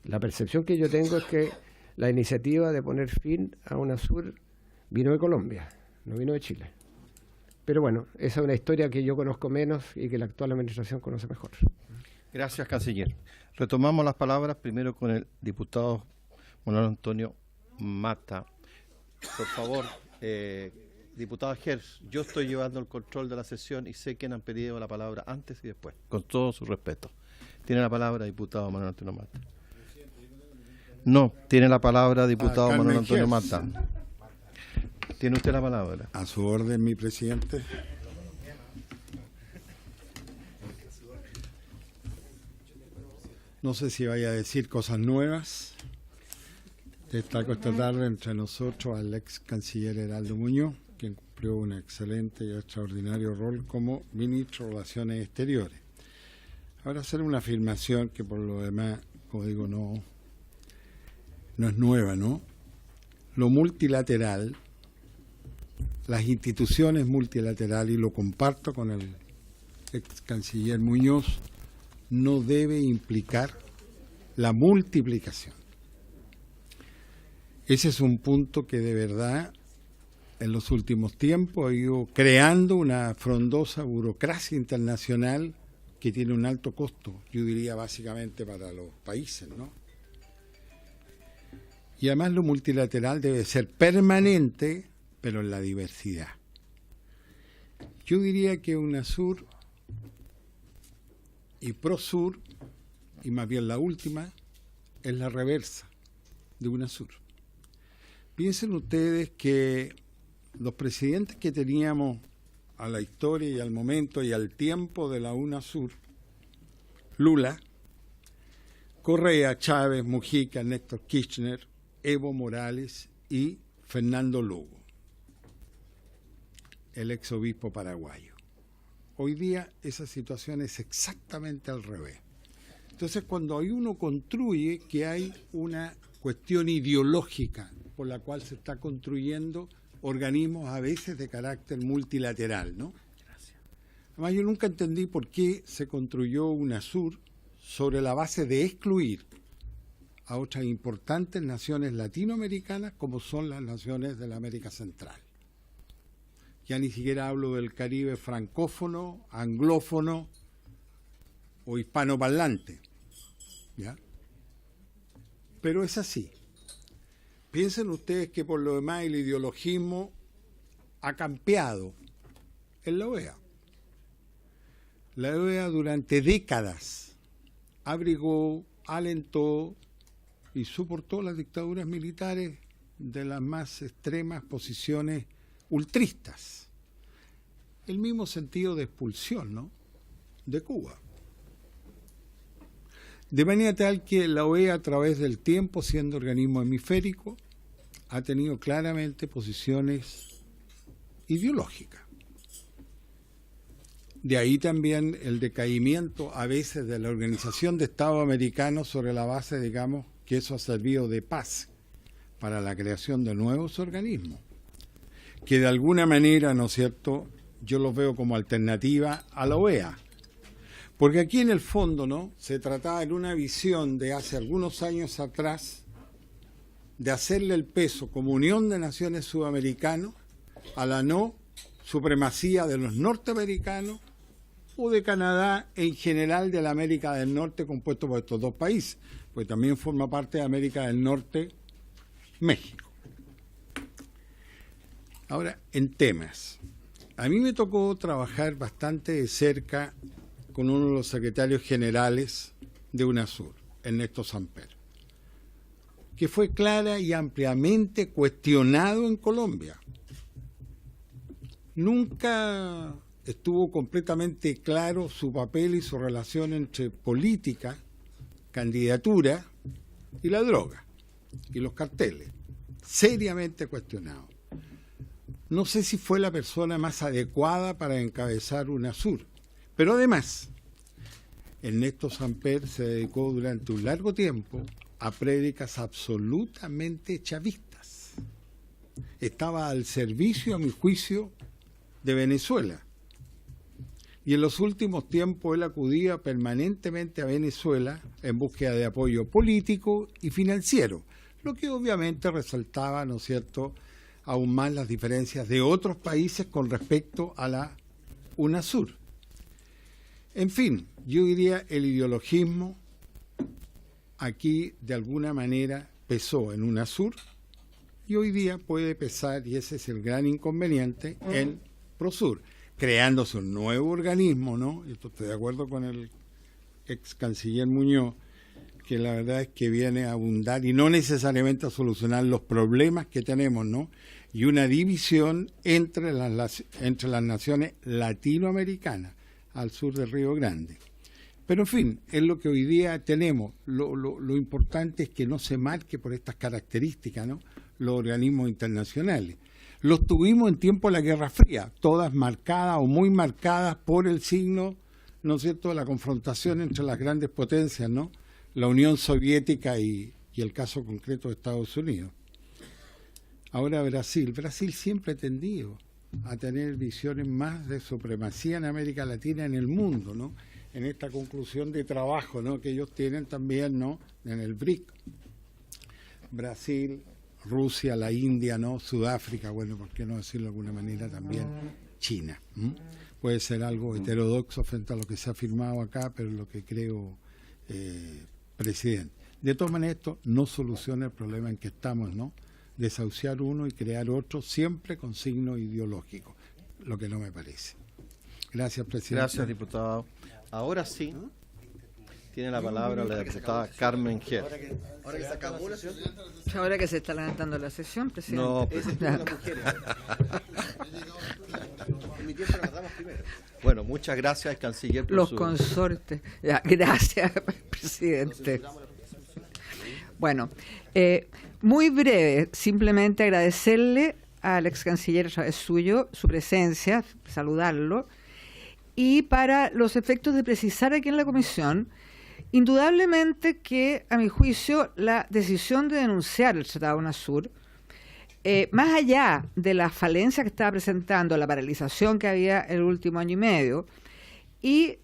La percepción que yo tengo es que la iniciativa de poner fin a UNASUR vino de Colombia, no vino de Chile. Pero bueno, esa es una historia que yo conozco menos y que la actual administración conoce mejor. Gracias, canciller. Retomamos las palabras primero con el diputado Manuel Antonio Mata. Por favor, diputado Gers, yo estoy llevando el control de la sesión y sé quién han pedido la palabra antes y después, con todo su respeto. Tiene la palabra diputado Manuel Antonio Mata. No, tiene la palabra diputado Manuel Antonio Mata. Tiene usted la palabra. A su orden, mi presidente. No sé si vaya a decir cosas nuevas. Destaco esta tarde entre nosotros al ex canciller Heraldo Muñoz, quien cumplió un excelente y extraordinario rol como ministro de Relaciones Exteriores. Ahora hacer una afirmación que por lo demás, como digo, no es nueva, ¿no? Lo multilateral, las instituciones multilaterales, y lo comparto con el ex canciller Muñoz, no debe implicar la multiplicación. Ese es un punto que de verdad en los últimos tiempos ha ido creando una frondosa burocracia internacional que tiene un alto costo, yo diría básicamente para los países, ¿no? Y además lo multilateral debe ser permanente, pero en la diversidad. Yo diría que UNASUR y PROSUR, y más bien la última, es la reversa de UNASUR. Piensen ustedes que los presidentes que teníamos a la historia y al momento y al tiempo de la UNASUR, Lula, Correa, Chávez, Mujica, Néstor Kirchner, Evo Morales y Fernando Lugo, el exobispo paraguayo. Hoy día esa situación es exactamente al revés. Entonces, cuando uno construye que hay una cuestión ideológica por la cual se está construyendo organismos a veces de carácter multilateral, ¿no? Gracias. Además, yo nunca entendí por qué se construyó UNASUR sobre la base de excluir a otras importantes naciones latinoamericanas como son las naciones de la América Central. Ya ni siquiera hablo del Caribe francófono, anglófono o hispanoparlante, ¿ya? Pero es así. Piensen ustedes que por lo demás el ideologismo ha campeado en la OEA. La OEA durante décadas abrigó, alentó y soportó las dictaduras militares de las más extremas posiciones ultristas. El mismo sentido de expulsión, ¿no?, de Cuba. De manera tal que la OEA, a través del tiempo, siendo organismo hemisférico, ha tenido claramente posiciones ideológicas. De ahí también el decaimiento a veces de la Organización de Estados Americanos sobre la base, digamos, que eso ha servido de paz para la creación de nuevos organismos, que de alguna manera, ¿no es cierto?, yo los veo como alternativa a la OEA. Porque aquí en el fondo, ¿no?, se trataba de una visión de hace algunos años atrás de hacerle el peso como Unión de Naciones Sudamericanos a la no supremacía de los norteamericanos o de Canadá en general de la América del Norte, compuesto por estos dos países, pues también forma parte de América del Norte México. Ahora, en temas. A mí me tocó trabajar bastante de cerca con uno de los secretarios generales de UNASUR, Ernesto Samper, que fue clara y ampliamente cuestionado en Colombia. Nunca estuvo completamente claro su papel y su relación entre política, candidatura y la droga y los carteles. Seriamente cuestionado. No sé si fue la persona más adecuada para encabezar UNASUR, pero además, Ernesto Samper se dedicó durante un largo tiempo a prédicas absolutamente chavistas. Estaba al servicio, a mi juicio, de Venezuela. Y en los últimos tiempos él acudía permanentemente a Venezuela en búsqueda de apoyo político y financiero, lo que obviamente resaltaba, ¿no es cierto?, aún más las diferencias de otros países con respecto a la UNASUR. En fin, yo diría el ideologismo aquí de alguna manera pesó en UNASUR y hoy día puede pesar, y ese es el gran inconveniente, en PROSUR, creándose un nuevo organismo, ¿no? Esto estoy de acuerdo con el ex canciller Muñoz, que la verdad es que viene a abundar y no necesariamente a solucionar los problemas que tenemos, ¿no? Y una división entre las naciones latinoamericanas al sur del Río Grande. Pero en fin, es lo que hoy día tenemos. Lo importante es que no se marque por estas características, ¿no?, los organismos internacionales. Los tuvimos en tiempo de la Guerra Fría, todas marcadas o muy marcadas por el signo, ¿no es cierto?, de la confrontación entre las grandes potencias, ¿no?, la Unión Soviética y el caso concreto de Estados Unidos. Ahora Brasil siempre ha tendido a tener visiones más de supremacía en América Latina, en el mundo, ¿no?, en esta conclusión de trabajo, ¿no?, que ellos tienen también, ¿no?, en el BRIC. Brasil, Rusia, la India, ¿no?, Sudáfrica, bueno, por qué no decirlo de alguna manera también, China. Puede ser algo heterodoxo frente a lo que se ha firmado acá, pero lo que creo, presidente. De todas maneras, esto no soluciona el problema en que estamos, ¿no?, desahuciar uno y crear otro, siempre con signo ideológico, lo que no me parece. Gracias, presidente. Gracias, diputado. Ahora sí, tiene la palabra la diputada Carmen Gier. Ahora que se acabó la sesión. Ahora que se está levantando la sesión, presidente. No, bueno, muchas gracias, canciller. Los consortes. Ya, gracias, presidente. Bueno, muy breve, simplemente agradecerle al ex canciller, es suyo, su presencia, saludarlo, y para los efectos de precisar aquí en la comisión, indudablemente que, a mi juicio, la decisión de denunciar el Tratado UNASUR, más allá de la falencia que estaba presentando, la paralización que había el último año y medio, y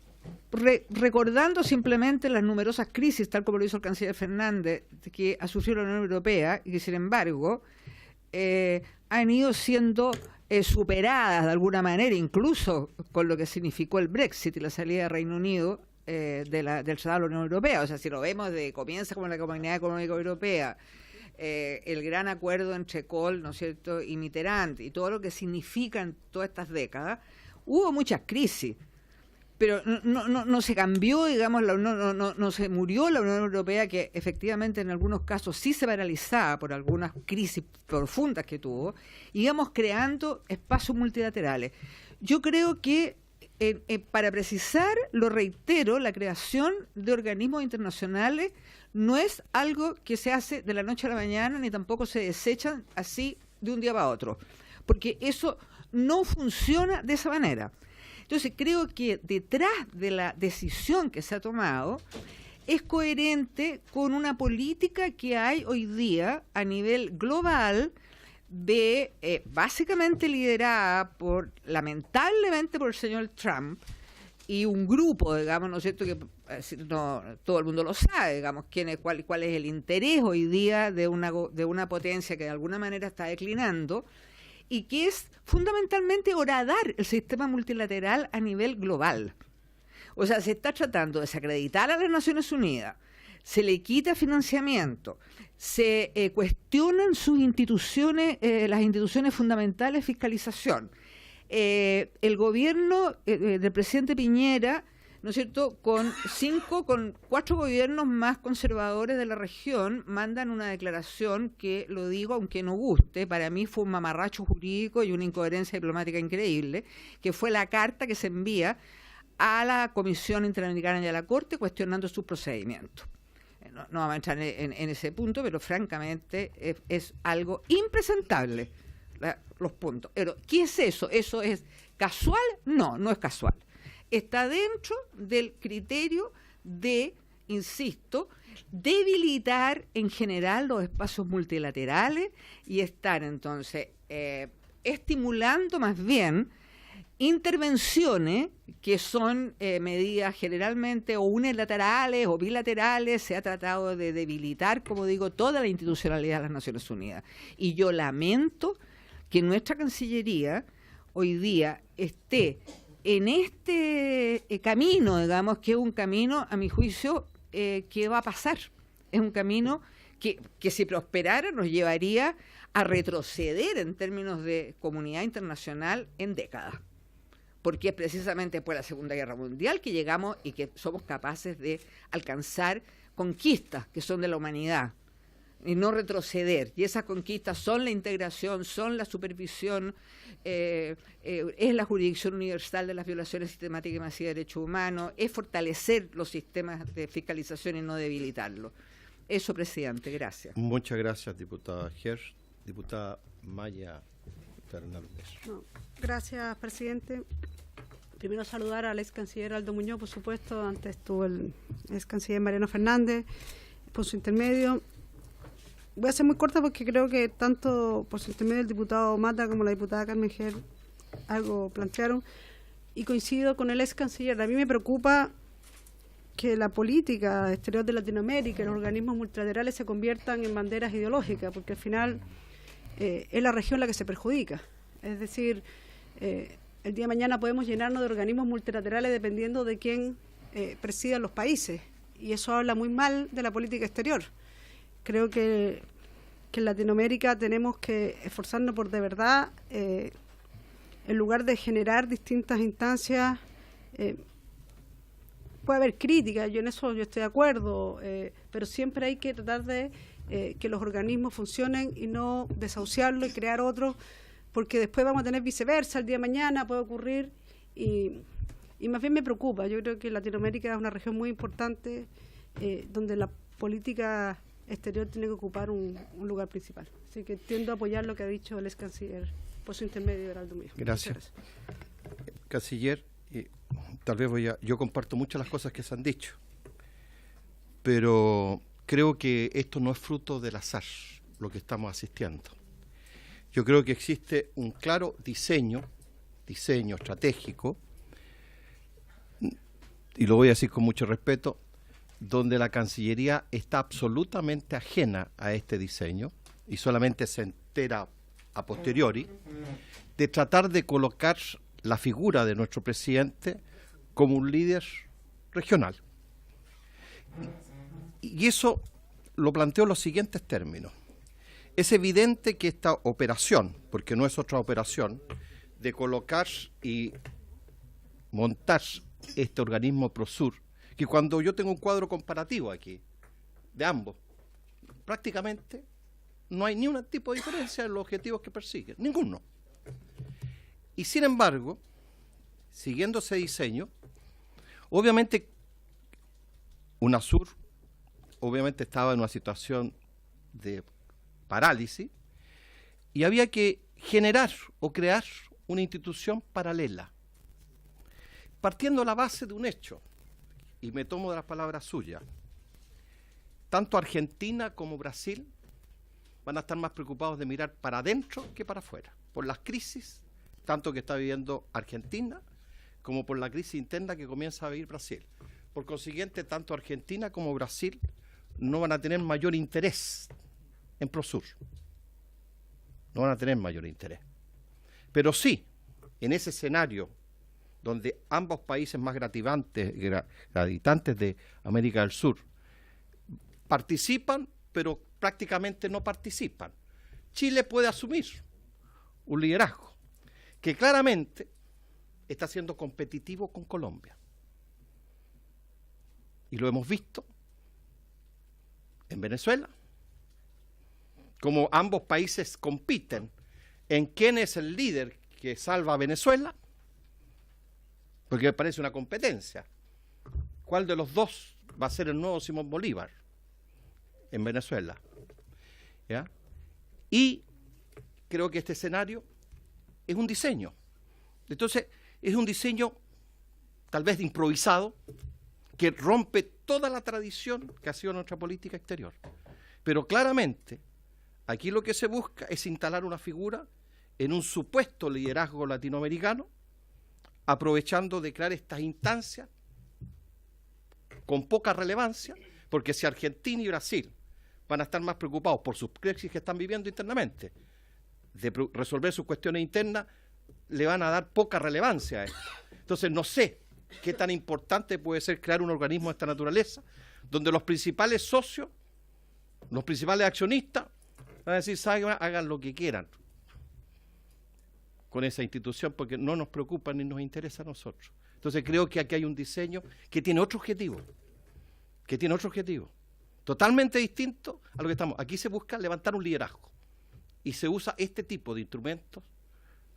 recordando simplemente las numerosas crisis, tal como lo hizo el canciller Fernández, que ha sufrido la Unión Europea y que, sin embargo, han ido siendo superadas de alguna manera, incluso con lo que significó el Brexit y la salida del Reino Unido del Tratado de la Unión Europea. O sea, si lo vemos de comienza como la Comunidad Económica Europea, el gran acuerdo entre Kohl, ¿no es cierto?, y Mitterrand, y todo lo que significan todas estas décadas, hubo muchas crisis. Pero no se cambió, digamos, no se murió la Unión Europea, que efectivamente en algunos casos sí se paralizaba por algunas crisis profundas que tuvo, y íbamos creando espacios multilaterales. Yo creo que, para precisar, lo reitero, la creación de organismos internacionales no es algo que se hace de la noche a la mañana, ni tampoco se desechan así de un día para otro, porque eso no funciona de esa manera. Entonces, creo que detrás de la decisión que se ha tomado es coherente con una política que hay hoy día a nivel global básicamente liderada lamentablemente por el señor Trump y un grupo, digamos, ¿no es cierto?, que no todo el mundo lo sabe, digamos, cuál es el interés hoy día de una potencia que de alguna manera está declinando y que es fundamentalmente horadar el sistema multilateral a nivel global. O sea, se está tratando de desacreditar a las Naciones Unidas, se le quita financiamiento, se cuestionan sus instituciones, las instituciones fundamentales de fiscalización. El gobierno del presidente Piñera, ¿no es cierto?, con 4 gobiernos más conservadores de la región, mandan una declaración que, lo digo aunque no guste, para mí fue un mamarracho jurídico y una incoherencia diplomática increíble, que fue la carta que se envía a la Comisión Interamericana y a la Corte cuestionando sus procedimientos. No vamos a entrar en ese punto, pero francamente es algo impresentable, los puntos. Pero, ¿qué es eso? ¿Eso es casual? No, no es casual. Está dentro del criterio de, insisto, debilitar en general los espacios multilaterales y estar entonces estimulando más bien intervenciones que son medidas generalmente o unilaterales o bilaterales. Se ha tratado de debilitar, como digo, toda la institucionalidad de las Naciones Unidas. Y yo lamento que nuestra Cancillería hoy día esté en este camino, digamos, que es un camino, a mi juicio, que va a pasar. Es un camino que si prosperara nos llevaría a retroceder en términos de comunidad internacional en décadas. Porque es precisamente después de la Segunda Guerra Mundial que llegamos y que somos capaces de alcanzar conquistas que son de la humanidad y no retroceder. Y esas conquistas son la integración, son la supervisión, es la jurisdicción universal de las violaciones sistemáticas y masivas de derechos humanos, es fortalecer los sistemas de fiscalización y no debilitarlos. Eso, presidente, gracias. Muchas gracias, diputada Hersh. Diputada Maya Fernández. No, gracias, presidente. Primero saludar al ex canciller Aldo Muñoz, por supuesto. Antes estuvo el ex canciller Mariano Fernández, por su intermedio. Voy a ser muy corta porque creo que tanto por su intermedio el diputado Mata como la diputada Carmen Hersh algo plantearon. Y coincido con el ex canciller. A mí me preocupa que la política exterior de Latinoamérica y los organismos multilaterales se conviertan en banderas ideológicas, porque al final es la región la que se perjudica. Es decir, el día de mañana podemos llenarnos de organismos multilaterales dependiendo de quién presida los países, y eso habla muy mal de la política exterior. Creo que en Latinoamérica tenemos que esforzarnos por de verdad, en lugar de generar distintas instancias, puede haber críticas, yo estoy de acuerdo, pero siempre hay que tratar de que los organismos funcionen y no desahuciarlo y crear otros, porque después vamos a tener viceversa, el día de mañana puede ocurrir, y más bien me preocupa. Yo creo que Latinoamérica es una región muy importante, donde la política exterior tiene que ocupar un lugar principal. Así que tiendo a apoyar lo que ha dicho el ex canciller por su intermedio, Heraldo Muñoz. Gracias. Canciller, tal vez yo comparto muchas las cosas que se han dicho, pero creo que esto no es fruto del azar, lo que estamos asistiendo. Yo creo que existe un claro diseño estratégico, y lo voy a decir con mucho respeto, donde la Cancillería está absolutamente ajena a este diseño y solamente se entera a posteriori, de tratar de colocar la figura de nuestro presidente como un líder regional. Y eso lo planteo en los siguientes términos. Es evidente que esta operación, porque no es otra operación, de colocar y montar este organismo Prosur, que cuando yo tengo un cuadro comparativo aquí, de ambos, prácticamente no hay ni un tipo de diferencia en los objetivos que persiguen, ninguno. Y sin embargo, siguiendo ese diseño, obviamente UNASUR obviamente estaba en una situación de parálisis y había que generar o crear una institución paralela, partiendo la base de un hecho, y me tomo de las palabras suyas. Tanto Argentina como Brasil van a estar más preocupados de mirar para adentro que para afuera, por las crisis, tanto que está viviendo Argentina, como por la crisis interna que comienza a vivir Brasil. Por consiguiente, tanto Argentina como Brasil no van a tener mayor interés en Prosur. No van a tener mayor interés. Pero sí, en ese escenario donde ambos países más gravitantes de América del Sur participan, pero prácticamente no participan, Chile puede asumir un liderazgo que claramente está siendo competitivo con Colombia. Y lo hemos visto en Venezuela, como ambos países compiten en quién es el líder que salva a Venezuela, porque me parece una competencia. ¿Cuál de los dos va a ser el nuevo Simón Bolívar en Venezuela? ¿Ya? Y creo que este escenario es un diseño. Entonces, es un diseño tal vez improvisado, que rompe toda la tradición que ha sido nuestra política exterior. Pero claramente, aquí lo que se busca es instalar una figura en un supuesto liderazgo latinoamericano, aprovechando de crear estas instancias con poca relevancia, porque si Argentina y Brasil van a estar más preocupados por sus crisis que están viviendo internamente, de resolver sus cuestiones internas, le van a dar poca relevancia a esto. Entonces, no sé qué tan importante puede ser crear un organismo de esta naturaleza, donde los principales socios, los principales accionistas, van a decir, hagan lo que quieran con esa institución, porque no nos preocupa ni nos interesa a nosotros. Entonces creo que aquí hay un diseño que tiene otro objetivo, totalmente distinto a lo que estamos. Aquí se busca levantar un liderazgo y se usa este tipo de instrumentos,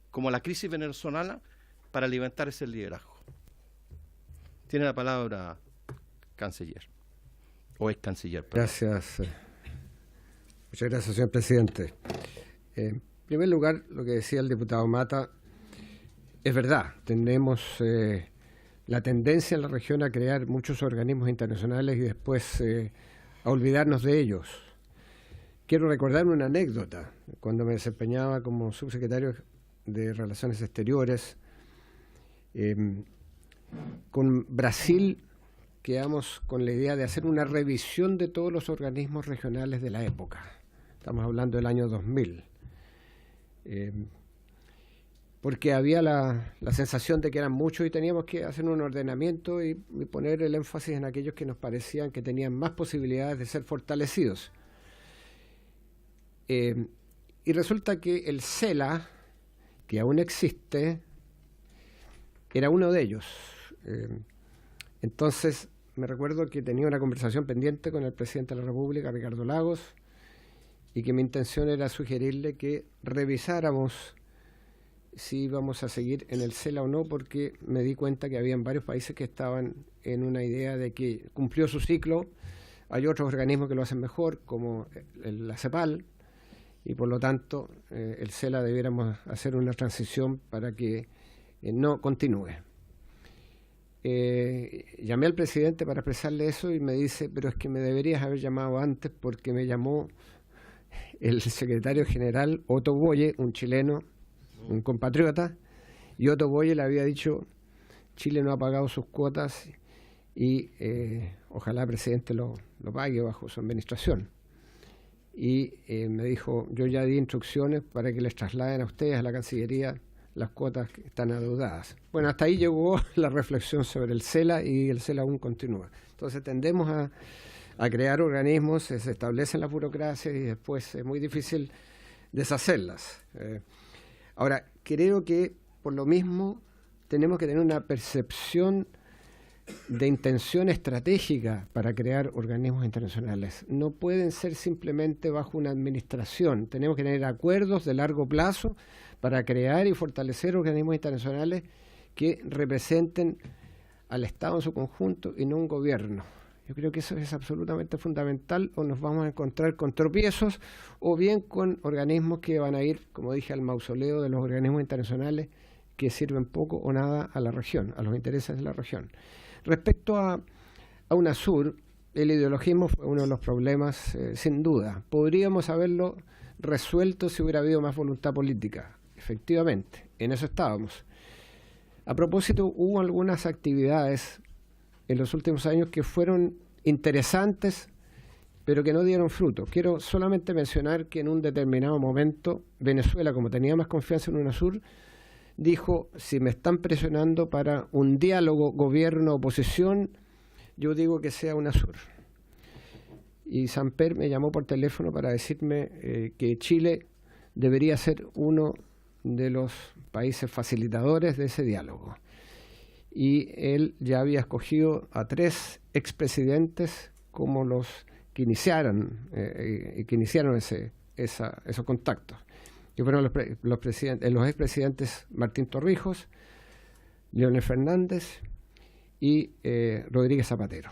como la crisis venezolana, para levantar ese liderazgo. Tiene la palabra canciller, o ex canciller. Gracias. Muchas gracias, señor presidente. En primer lugar, lo que decía el diputado Mata es verdad. Tenemos la tendencia en la región a crear muchos organismos internacionales y después a olvidarnos de ellos. Quiero recordar una anécdota. Cuando me desempeñaba como subsecretario de Relaciones Exteriores, con Brasil quedamos con la idea de hacer una revisión de todos los organismos regionales de la época. Estamos hablando del año 2000. Porque había la sensación de que eran muchos y teníamos que hacer un ordenamiento y poner el énfasis en aquellos que nos parecían que tenían más posibilidades de ser fortalecidos. Y resulta que el CELA, que aún existe, era uno de ellos. Entonces, me recuerdo que tenía una conversación pendiente con el presidente de la República, Ricardo Lagos, y que mi intención era sugerirle que revisáramos si íbamos a seguir en el CELA o no, porque me di cuenta que habían varios países que estaban en una idea de que cumplió su ciclo, hay otros organismos que lo hacen mejor, como la CEPAL, y por lo tanto el CELA debiéramos hacer una transición para que no continúe. Llamé al presidente para expresarle eso y me dice, pero es que me deberías haber llamado antes, porque me llamó el secretario general Otto Boye, un chileno, un compatriota, y Otto Boye le había dicho, Chile no ha pagado sus cuotas y ojalá el presidente lo pague bajo su administración. Y me dijo, yo ya di instrucciones para que les trasladen a ustedes, a la Cancillería, las cuotas que están adeudadas. Bueno, hasta ahí llegó la reflexión sobre el CELA y el CELA aún continúa. Entonces tendemos a crear organismos, se establecen las burocracias y después es muy difícil deshacerlas. Ahora, creo que por lo mismo tenemos que tener una percepción de intención estratégica para crear organismos internacionales. No pueden ser simplemente bajo una administración. Tenemos que tener acuerdos de largo plazo para crear y fortalecer organismos internacionales que representen al Estado en su conjunto y no un gobierno. Yo creo que eso es absolutamente fundamental, o nos vamos a encontrar con tropiezos o bien con organismos que van a ir, como dije, al mausoleo de los organismos internacionales que sirven poco o nada a la región, a los intereses de la región. Respecto a UNASUR, el ideologismo fue uno de los problemas, sin duda. Podríamos haberlo resuelto si hubiera habido más voluntad política. Efectivamente, en eso estábamos. A propósito, hubo algunas actividades en los últimos años que fueron interesantes, pero que no dieron fruto. Quiero solamente mencionar que en un determinado momento Venezuela, como tenía más confianza en UNASUR, dijo: si me están presionando para un diálogo gobierno-oposición, yo digo que sea UNASUR. Y Samper me llamó por teléfono para decirme que Chile debería ser uno de los países facilitadores de ese diálogo. Y él ya había escogido a 3 expresidentes como los que iniciaron esos contactos. Que fueron los expresidentes Martín Torrijos, Leonel Fernández y Rodríguez Zapatero.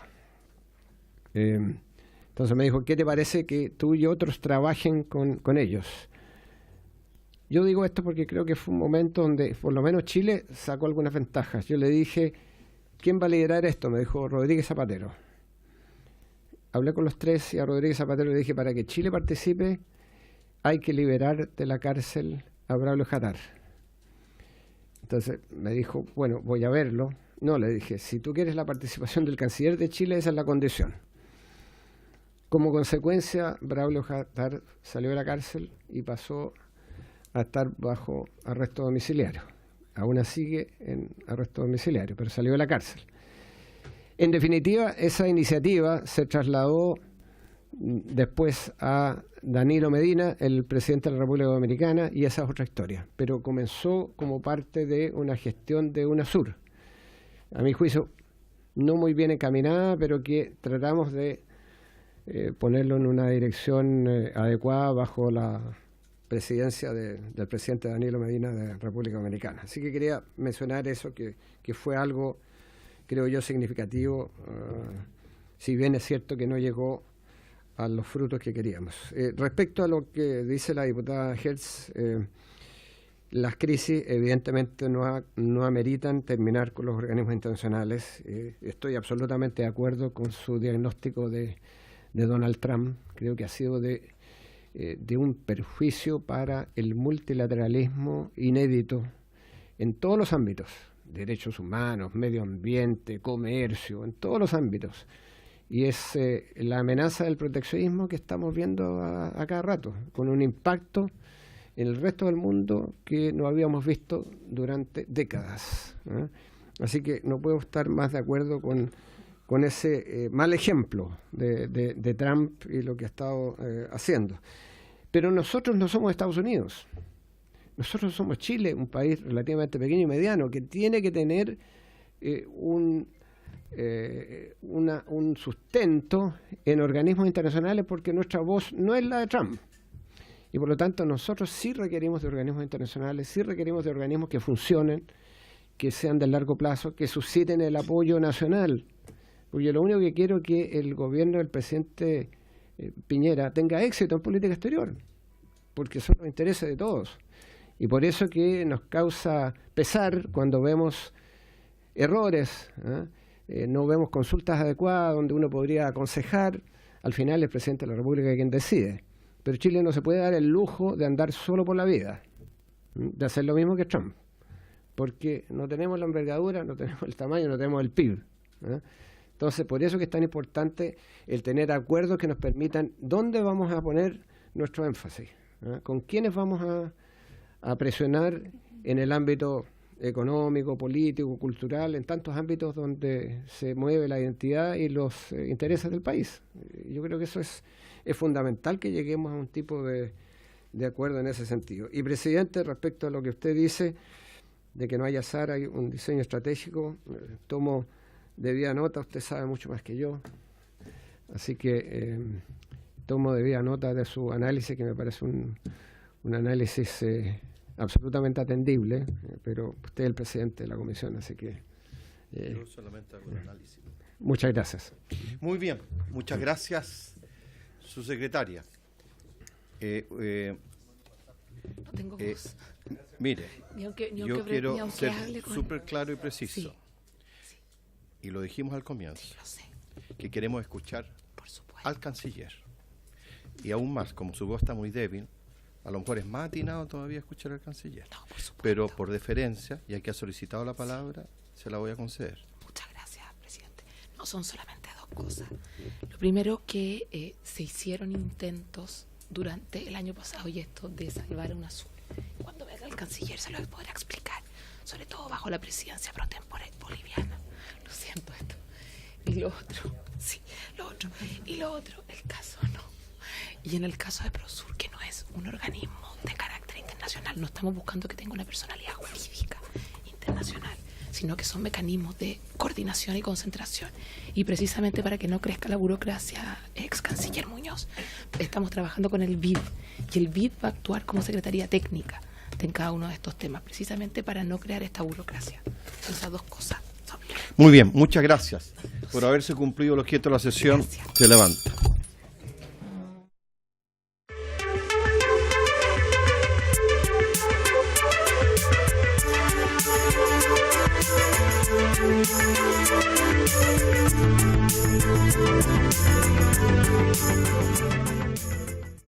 Entonces me dijo: ¿qué te parece que tú y otros trabajen con ellos? Yo digo esto porque creo que fue un momento donde por lo menos Chile sacó algunas ventajas. Yo le dije: ¿quién va a liderar esto? Me dijo Rodríguez Zapatero. Hablé con los 3 y a Rodríguez Zapatero le dije: para que Chile participe hay que liberar de la cárcel a Braulio Jatar. Entonces me dijo: bueno, voy a verlo. No, le dije: si tú quieres la participación del canciller de Chile, esa es la condición. Como consecuencia, Braulio Jatar salió de la cárcel y pasó a estar bajo arresto domiciliario. Aún sigue en arresto domiciliario, pero salió de la cárcel. En definitiva, esa iniciativa se trasladó después a Danilo Medina, el presidente de la República Dominicana, y esa es otra historia. Pero comenzó como parte de una gestión de UNASUR, a mi juicio no muy bien encaminada, pero que tratamos de ponerlo en una dirección adecuada bajo la presidencia del presidente Danilo Medina de República Dominicana. Así que quería mencionar eso, que fue algo, creo yo, significativo, si bien es cierto que no llegó a los frutos que queríamos. Respecto a lo que dice la diputada Hertz, las crisis evidentemente no ameritan terminar con los organismos internacionales. Estoy absolutamente de acuerdo con su diagnóstico de Donald Trump. Creo que ha sido de un perjuicio para el multilateralismo inédito en todos los ámbitos: derechos humanos, medio ambiente, comercio, en todos los ámbitos. Y es la amenaza del proteccionismo que estamos viendo a cada rato, con un impacto en el resto del mundo que no habíamos visto durante décadas. Así que no puedo estar más de acuerdo con ese mal ejemplo de Trump y lo que ha estado haciendo. Pero nosotros no somos Estados Unidos. Nosotros somos Chile, un país relativamente pequeño y mediano, que tiene que tener un sustento en organismos internacionales, porque nuestra voz no es la de Trump. Y por lo tanto nosotros sí requerimos de organismos internacionales, sí requerimos de organismos que funcionen, que sean de largo plazo, que susciten el apoyo nacional. Porque lo único que quiero es que el gobierno del presidente Piñera tenga éxito en política exterior, porque son los intereses de todos. Y por eso que nos causa pesar cuando vemos errores, no vemos consultas adecuadas donde uno podría aconsejar. Al final el presidente de la República es quien decide. Pero Chile no se puede dar el lujo de andar solo por la vida, de hacer lo mismo que Trump, porque no tenemos la envergadura, no tenemos el tamaño, no tenemos el PIB. Entonces, por eso que es tan importante el tener acuerdos que nos permitan dónde vamos a poner nuestro énfasis, con quiénes vamos a presionar en el ámbito económico, político, cultural, en tantos ámbitos donde se mueve la identidad y los intereses del país. Yo creo que eso es fundamental, que lleguemos a un tipo de acuerdo en ese sentido. Y, presidente, respecto a lo que usted dice de que no hay azar, hay un diseño estratégico, tomo debida nota, usted sabe mucho más que yo, así que tomo debida nota de su análisis, que me parece un análisis absolutamente atendible, pero usted es el presidente de la comisión, así que yo solamente hago un análisis. Muchas gracias. Muy bien, muchas gracias, su secretaria. No tengo voz. Mire, yo quiero ser súper claro y preciso. Sí. Y lo dijimos al comienzo, Sí, lo sé. que queremos escuchar Por supuesto. al canciller. Y aún más, como su voz está muy débil, A lo mejor es más atinado todavía escuchar al canciller. No, por supuesto. Pero por deferencia, ya que ha solicitado la palabra, se la voy a conceder. Muchas gracias, presidente. No son solamente dos cosas. Lo primero, que se hicieron intentos durante el año pasado y esto de salvar a UNASUR. Cuando venga el canciller se lo podrá explicar, sobre todo bajo la presidencia pro tempore boliviana. Lo siento esto. Y lo otro, sí, lo otro. Y lo otro, el caso no. Y en el caso de Prosur, que no es un organismo de carácter internacional, no estamos buscando que tenga una personalidad jurídica internacional, sino que son mecanismos de coordinación y concentración. Y precisamente para que no crezca la burocracia, ex canciller Muñoz, estamos trabajando con el BID, y el BID va a actuar como secretaría técnica en cada uno de estos temas, precisamente para no crear esta burocracia. Esas dos cosas son bien. Muy bien, muchas gracias por haberse cumplido los quietos de la sesión. Gracias. Se levanta.